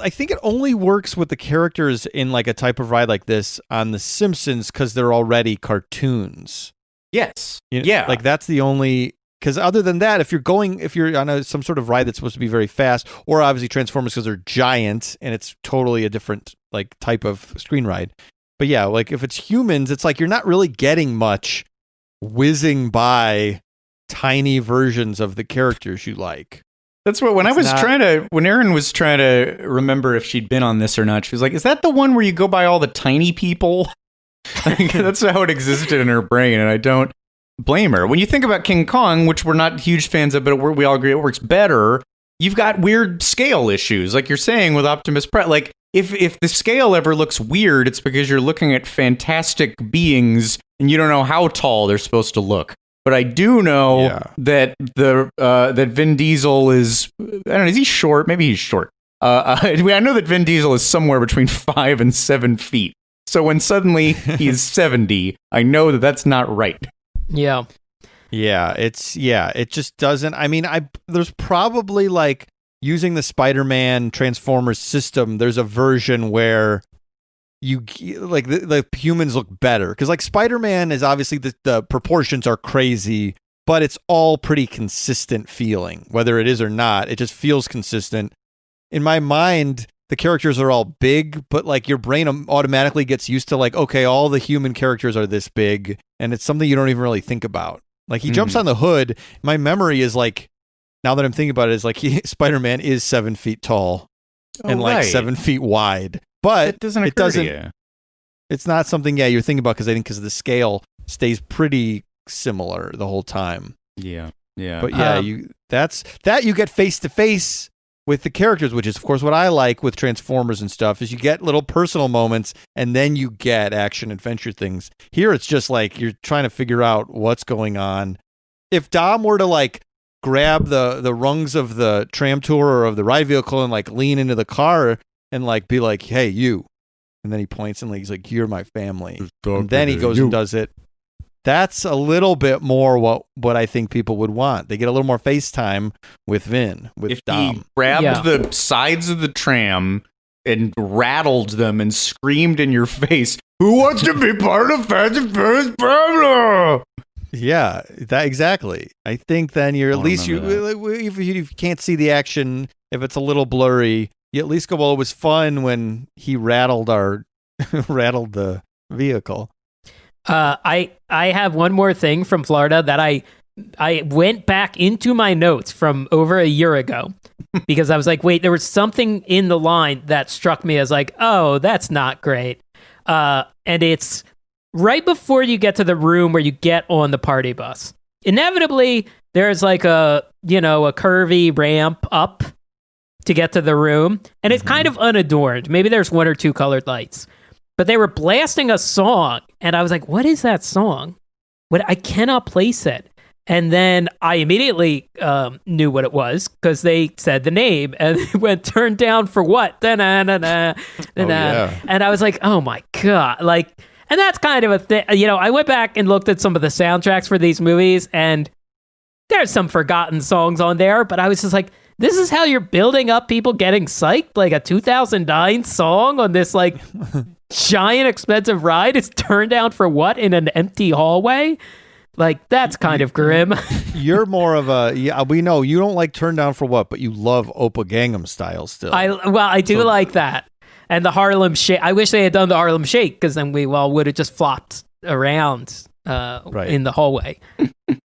think it only works with the characters in like a type of ride like this on The Simpsons because they're already cartoons. Yes. Yeah. Like, that's the only. Because other than that, if you're on some sort of ride that's supposed to be very fast, or obviously Transformers because they're giant and it's totally a different like type of screen ride. But yeah, like if it's humans, it's like you're not really getting much whizzing by tiny versions of the characters you like. That's what when Erin was trying to remember if she'd been on this or not, she was like, "Is that the one where you go by all the tiny people?" That's how it existed in her brain, and I don't blame her. When you think about King Kong, which we're not huge fans of, but we all agree it works better, you've got weird scale issues, like you're saying with Optimus Prime. Like, if the scale ever looks weird, it's because you're looking at fantastic beings and you don't know how tall they're supposed to look. But I do know that that Vin Diesel is, I don't know, is he short? Maybe he's short. I know that Vin Diesel is somewhere between 5 and 7 feet. So when suddenly he's 70, I know that that's not right. Yeah. Yeah, it just doesn't. I mean, there's probably like using the Spider-Man Transformers system. There's a version where you like the humans look better because like Spider-Man is obviously the proportions are crazy, but it's all pretty consistent feeling, whether it is or not. It just feels consistent. In my mind, the characters are all big, but like your brain automatically gets used to like, okay, all the human characters are this big, and it's something you don't even really think about. Like he jumps on the hood. My memory is like, now that I'm thinking about it, is like Spider-Man is 7 feet tall and like 7 feet wide. But it doesn't occur to you. It's not something, you're thinking about because the scale stays pretty similar the whole time. Yeah. But you get face to face with the characters, which is of course what I like with Transformers and stuff. Is you get little personal moments and then you get action adventure things. Here it's just like you're trying to figure out what's going on. If Dom were to like grab the rungs of the tram tour or of the ride vehicle and like lean into the car and like be like, hey, you. And then he points and he's like, you're my family. And then he goes and does it. That's a little bit more what I think people would want. They get a little more FaceTime with Vin, with Dom. He grabbed the sides of the tram and rattled them and screamed in your face, who wants to be part of Fast and Furious family? Yeah, that exactly. I think then you're at least if you can't see the action, if it's a little blurry, you at least go, well, it was fun when he rattled the vehicle. I have one more thing from Florida that I went back into my notes from over a year ago because I was like, wait, there was something in the line that struck me as like, oh, that's not great. And it's right before you get to the room where you get on the party bus. Inevitably, there's like a curvy ramp up to get to the room, and it's kind of unadorned. Maybe there's one or two colored lights. But they were blasting a song, and I was like, what is that song? I cannot place it. And then I immediately knew what it was because they said the name, and it went, "Turned Down for What?" Da-na-na-na, da-na. And I was like, oh my God. Like, and that's kind of a thing. I went back and looked at some of the soundtracks for these movies, and there's some forgotten songs on there, but I was just like, this is how you're building up people getting psyched? Like a 2009 song on this like giant expensive ride is turned down for what in an empty hallway? Like that's kind of grim. You're more of a we know you don't like Turned Down for What, but you love Oppa Gangnam Style still. I do like that. And the Harlem Shake. I wish they had done the Harlem Shake because then we would have just flopped around in the hallway.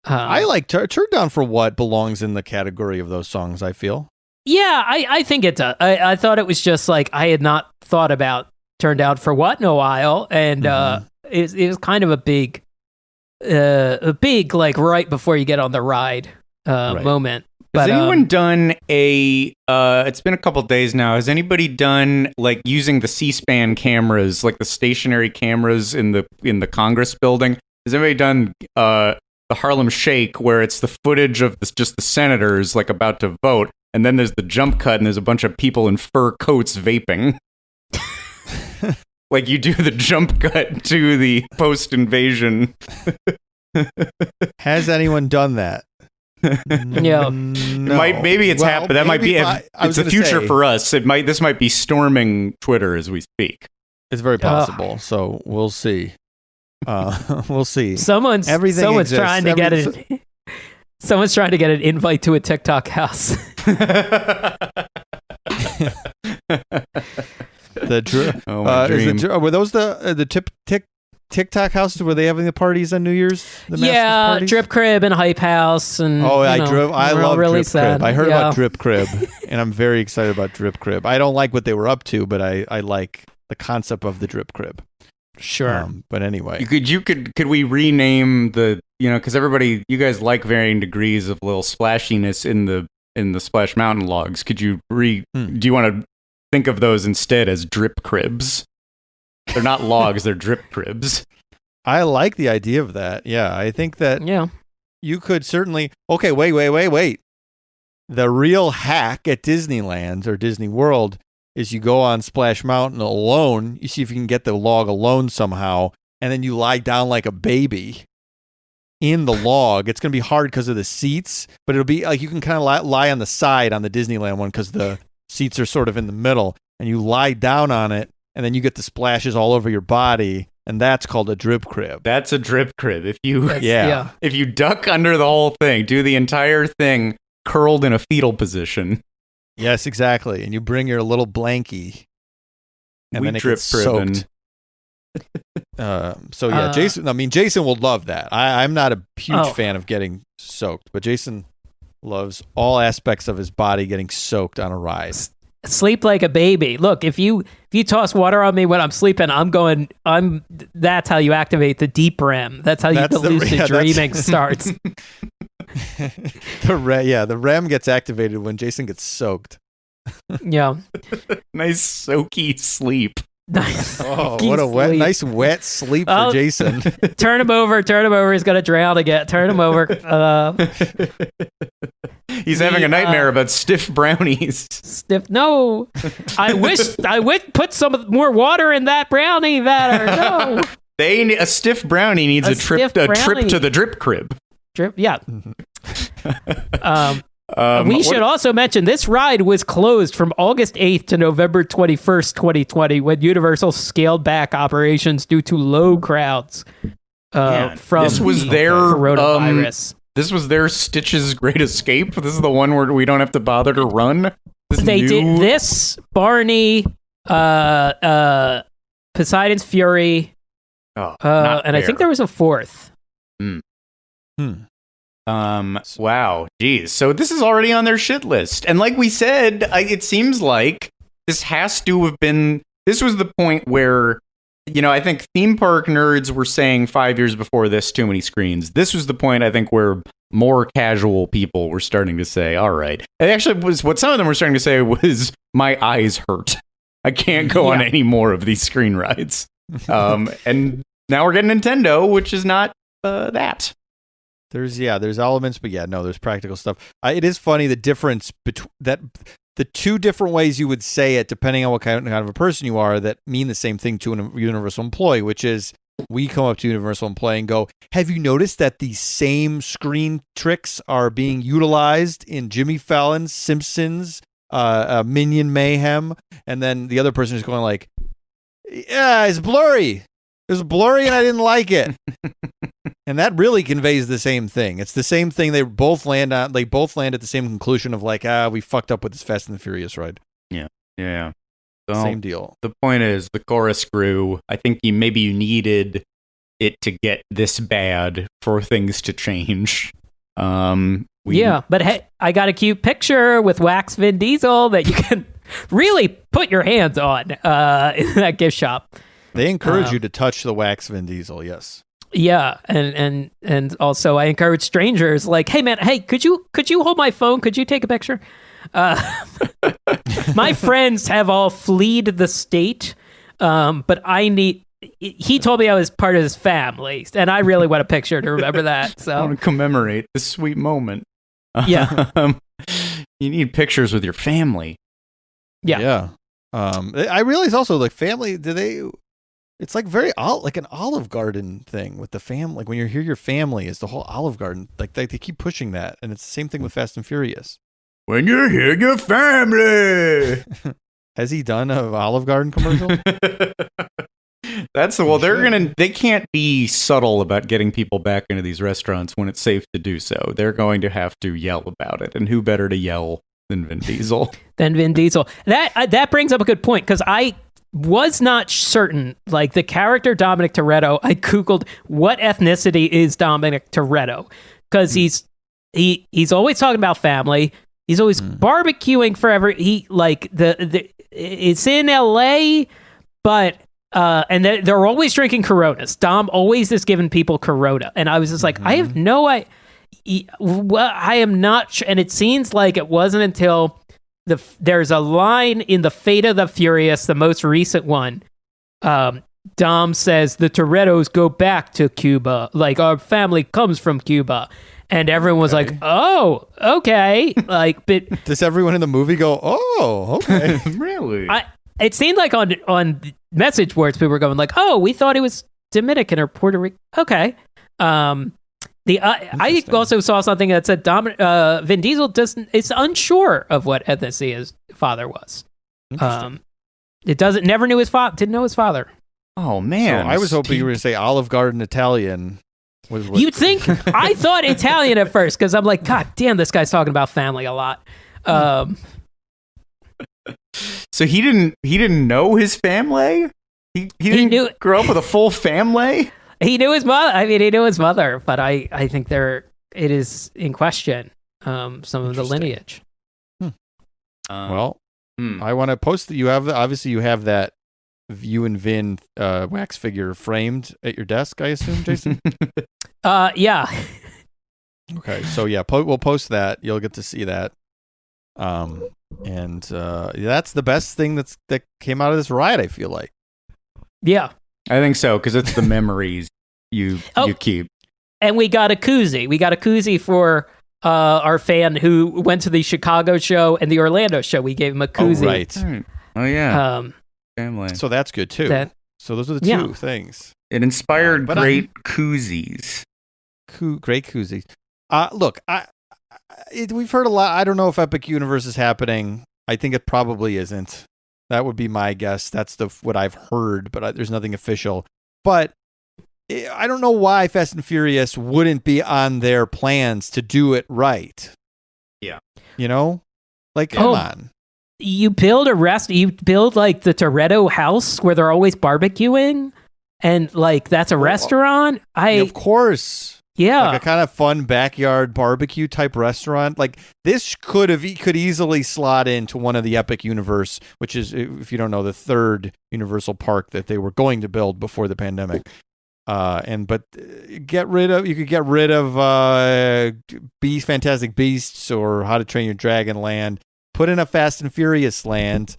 I like Turned Down for What belongs in the category of those songs, I feel. Yeah, I think it does. I thought it was just like I had not thought about Turned Down for What in a while. And it was kind of a big like right before you get on the ride moment. Has anyone done it's been a couple days now. Has anybody done like using the C-SPAN cameras, like the stationary cameras in the Congress building? Has anybody done the Harlem Shake where it's the footage of just the senators like about to vote, and then there's the jump cut and there's a bunch of people in fur coats vaping? Like you do the jump cut to the post-invasion. Has anyone done that? No. Maybe it's happened. That might be. It's the future for us. This might be storming Twitter as we speak. It's very possible. So we'll see. We'll see. Someone's trying to get it. Someone's trying to get an invite to a TikTok house. Were those the TikTok houses? Were they having the parties on New Year's? Yeah, Drip Crib and Hype House, and I love really Drip Crib. I heard about Drip Crib, and I'm very excited about Drip Crib. I don't like what they were up to, but I like the concept of the Drip Crib. Sure. But anyway, could we rename the because you guys like varying degrees of little splashiness in the Splash Mountain logs. Could you do you want to think of those instead as drip cribs? They're not logs, they're drip cribs. I like the idea of that. Yeah, I think that you could certainly. Okay, wait. The real hack at Disneyland or Disney World is you go on Splash Mountain alone. You see if you can get the log alone somehow, and then you lie down like a baby in the log. It's going to be hard because of the seats, but it'll be like you can kind of lie on the side on the Disneyland one because the seats are sort of in the middle, and you lie down on it, and then you get the splashes all over your body, and that's called a drip crib. That's a drip crib. If you yeah. if you duck under the whole thing, do the entire thing curled in a fetal position. Yes, exactly. And you bring your little blankie, and We then it drip gets soaked. So yeah, Jason. I mean, Jason will love that. I'm not a huge fan of getting soaked, but Jason loves all aspects of his body getting soaked on a ride. Sleep like a baby. Look, if you toss water on me when I'm sleeping, that's how you activate the deep REM. That's how the lucid dreaming starts. The REM gets activated when Jason gets soaked. Yeah. Nice soaky sleep. Nice. Oh, what a nice wet sleep for Jason. Turn him over. He's gonna drown again. Turn him over. He's having a nightmare about stiff brownies. No, I wish put some more water in that brownie batter. No, a stiff brownie needs a trip to the drip crib. Drip, yeah. We should also mention this ride was closed from August 8th to November 21st, 2020, when Universal scaled back operations due to low crowds from this was their coronavirus. This was their Stitch's Great Escape. This is the one where we don't have to bother to run. They did this, Barney, Poseidon's Fury, and I think there was a fourth. Wow. Geez. So this is already on their shit list. And like we said, it seems like this has to have been, this was the point where, I think theme park nerds were saying 5 years before this, too many screens. This was the point, I think, where more casual people were starting to say, all right. It actually was what some of them were starting to say was, my eyes hurt. I can't go on any more of these screen rides. And now we're getting Nintendo, which is not that. There's elements, but there's practical stuff. It is funny the difference between the two different ways you would say it, depending on what kind of a person you are, that mean the same thing to a Universal employee, which is we come up to Universal employee and go, have you noticed that these same screen tricks are being utilized in Jimmy Fallon's Simpsons, Minion Mayhem? And then the other person is going like, yeah, it's blurry. It was blurry and I didn't like it. And that really conveys the same thing. It's the same thing. They both land at the same conclusion of like, we fucked up with this Fast and the Furious ride. Yeah. So same deal. The point is, the chorus grew. I think you needed it to get this bad for things to change. But hey, I got a cute picture with wax Vin Diesel that you can really put your hands on in that gift shop. They encourage you to touch the wax Vin Diesel, yes. Yeah, and also I encourage strangers like, hey man, could you hold my phone? Could you take a picture? My friends have all fled the state, but he told me I was part of his family, and I really want a picture to remember that. So I want to commemorate this sweet moment. Yeah. You need pictures with your family. Yeah. I realize also, like, family, it's like very like an Olive Garden thing with the family. Like when you hear your family is the whole Olive Garden. Like they keep pushing that, and it's the same thing with Fast and Furious. When you hear your family. Has he done an Olive Garden commercial? They can't be subtle about getting people back into these restaurants when it's safe to do so. They're going to have to yell about it, and who better to yell than Vin Diesel? That brings up a good point, because I was not certain, like the character Dominic Toretto, I Googled what ethnicity is Dominic Toretto, because he's always talking about family. He's always barbecuing forever. It's in LA, but and they're always drinking Coronas. Dom always is giving people Corona, and I was just like, I have no idea. I am not sure, and it seems like it wasn't until there's a line in the Fate of the Furious, the most recent one. Dom says the Torettos go back to Cuba, like our family comes from Cuba, and everyone was like, "Oh, okay." Like, but Does everyone in the movie go, "Oh, okay"? Really? it seemed like on message boards, people were going like, "Oh, we thought it was Dominican or Puerto Rico." Okay. I also saw something that said Vin Diesel it's unsure of what ethnicity his father was. It never knew his father, didn't know his father. Oh man! So I was hoping you were going to say Olive Garden Italian. You'd think I thought Italian at first because I'm like, God damn, this guy's talking about family a lot. So he didn't know his family. He didn't grow up with a full family. He knew his mother. I mean, he knew his mother, but I think it is in question some of the lineage. Well, I want to post that you have. Obviously, you have that you and Vin wax figure framed at your desk, I assume, Jason. Yeah. Okay, so yeah, we'll post that. You'll get to see that. And that's the best thing that came out of this ride, I feel like. Yeah. I think so, because it's the memories you keep. And we got a koozie. We got a koozie for our fan who went to the Chicago show and the Orlando show. We gave him a koozie. Oh, right. Oh, yeah. Family. So that's good, too. So those are the two things. It inspired great koozies. Great koozies. Look, we've heard a lot. I don't know if Epic Universe is happening. I think it probably isn't. That would be my guess. That's what I've heard, but there's nothing official. But I don't know why Fast and Furious wouldn't be on their plans to do it right. Yeah. You know? Like, come on. You build like the Toretto house where they're always barbecuing, and like that's a restaurant. Of course. Yeah. Like a kind of fun backyard barbecue type restaurant. Like this could easily slot into one of the Epic Universe, which is, if you don't know, the third Universal park that they were going to build before the pandemic. You could get rid of Fantastic Beasts or How to Train Your Dragon Land, put in a Fast and Furious Land,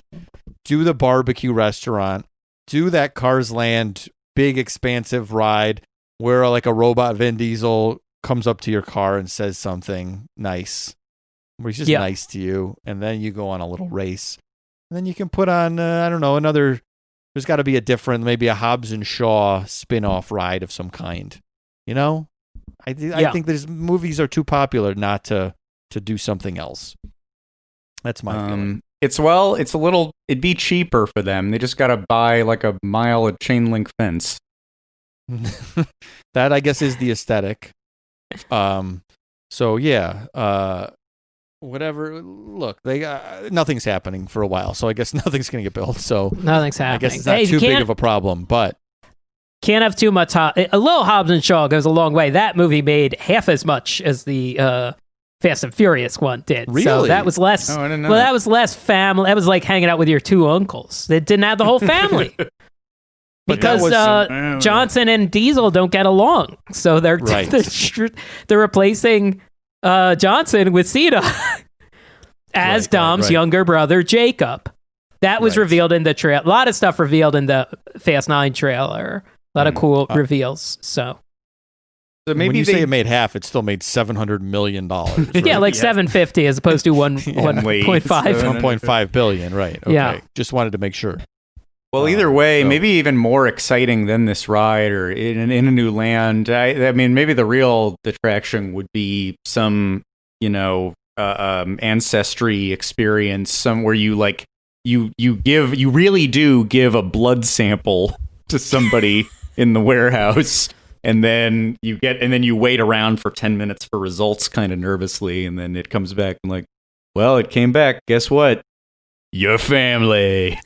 do the barbecue restaurant, do that Cars Land big expansive ride where like a robot Vin Diesel comes up to your car and says something nice, where he's just nice to you, and then you go on a little race, and then you can put on I don't know, another. There's got to be a different, maybe a Hobbs and Shaw spin-off ride of some kind. You know, I think these movies are too popular not to do something else. That's my feeling. It'd be cheaper for them. They just got to buy like a mile of chain link fence. That I guess is the aesthetic. So yeah, whatever. Look, nothing's happening for a while, so I guess nothing's gonna get built. So nothing's happening. I guess it's not too big of a problem, but can't have too much. A little Hobbs and Shaw goes a long way. That movie made half as much as the Fast and Furious one did. Really? So that was less. Oh, I didn't know that was less family. That was like hanging out with your two uncles. It didn't have the whole family. Because Johnson and Diesel don't get along, so they're replacing Johnson with Cena as Dom's younger brother Jacob. That was revealed in the trailer. A lot of stuff revealed in the Fast 9 trailer. A lot of cool reveals. So maybe when you say it made half, it still made $700 million. Right? Yeah, like 750 as opposed to 1.5. 1.5 billion, right? Okay. Yeah. Just wanted to make sure. Well, either way, maybe even more exciting than this ride or in a new land. I mean, maybe the real attraction would be some, ancestry experience, somewhere you really do give a blood sample to somebody in the warehouse, and then you wait around for 10 minutes for results, kind of nervously, and then it comes back and like, well, it came back. Guess what? Your family.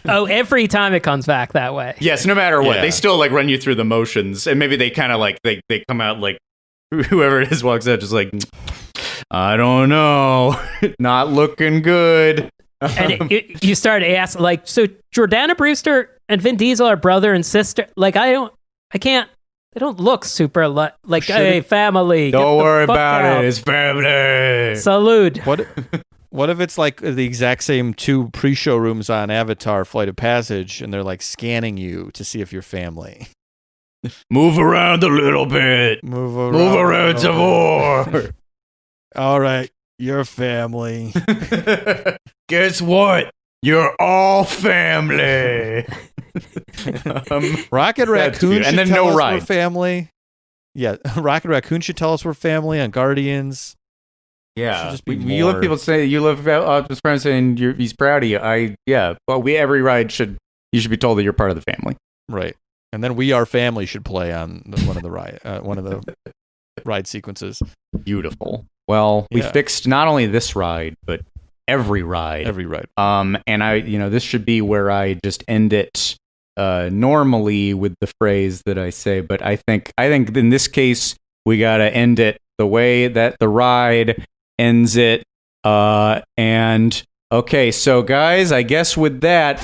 Oh, every time it comes back that way. Yes, no matter what. They still like run you through the motions, and maybe they kind of like they come out like whoever it is walks out just like, I don't know, not looking good. And you start to ask like, so Jordana Brewster and Vin Diesel are brother and sister. Like they don't look super like hey, family. Don't worry about it. It's family. Salute. What if it's like the exact same two pre-show rooms on Avatar Flight of Passage, and they're like scanning you to see if you're family? Move around a little bit. Move around. Move around some more. All right, your family. Guess what? You're all family. Rocket Raccoon should and then tell no us ride. we're family. Yeah, Rocket Raccoon should tell us we're family on Guardians. Yeah, Should just be you more. love people say you love his friends saying he's proud of you. Well, every ride you should be told that you're part of the family. Right, and then We Are Family should play on one of the ride sequences. Beautiful. Well, we Yeah. fixed not only this ride but every ride. Every ride. And this should be where I just end it normally with the phrase that I say, but I think in this case we gotta end it the way that the ride ends it. And okay, so guys, I guess with that,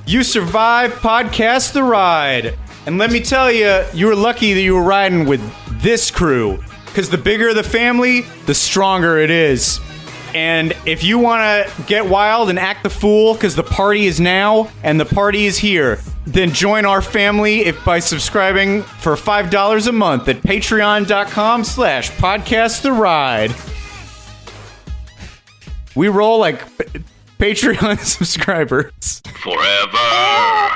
you survived Podcast the Ride. And let me tell you, you were lucky that you were riding with this crew, because the bigger the family, the stronger it is. And if you want to get wild and act the fool, because the party is now and the party is here, then join our family by subscribing for $5 a month at patreon.com/podcasttheride. We roll like Patreon subscribers. Forever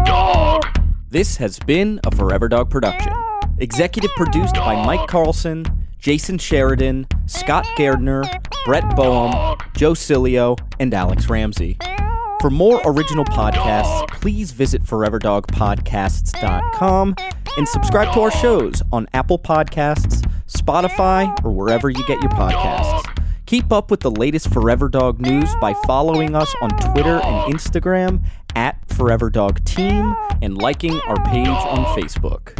Dog. This has been a Forever Dog production. Executive produced by Mike Carlson, Jason Sheridan, Scott Gardner, Brett Boehm, Joe Cilio, and Alex Ramsey. For more original podcasts, please visit foreverdogpodcasts.com and subscribe to our shows on Apple Podcasts, Spotify, or wherever you get your podcasts. Keep up with the latest Forever Dog news by following us on Twitter and Instagram @ForeverDogTeam and liking our page on Facebook.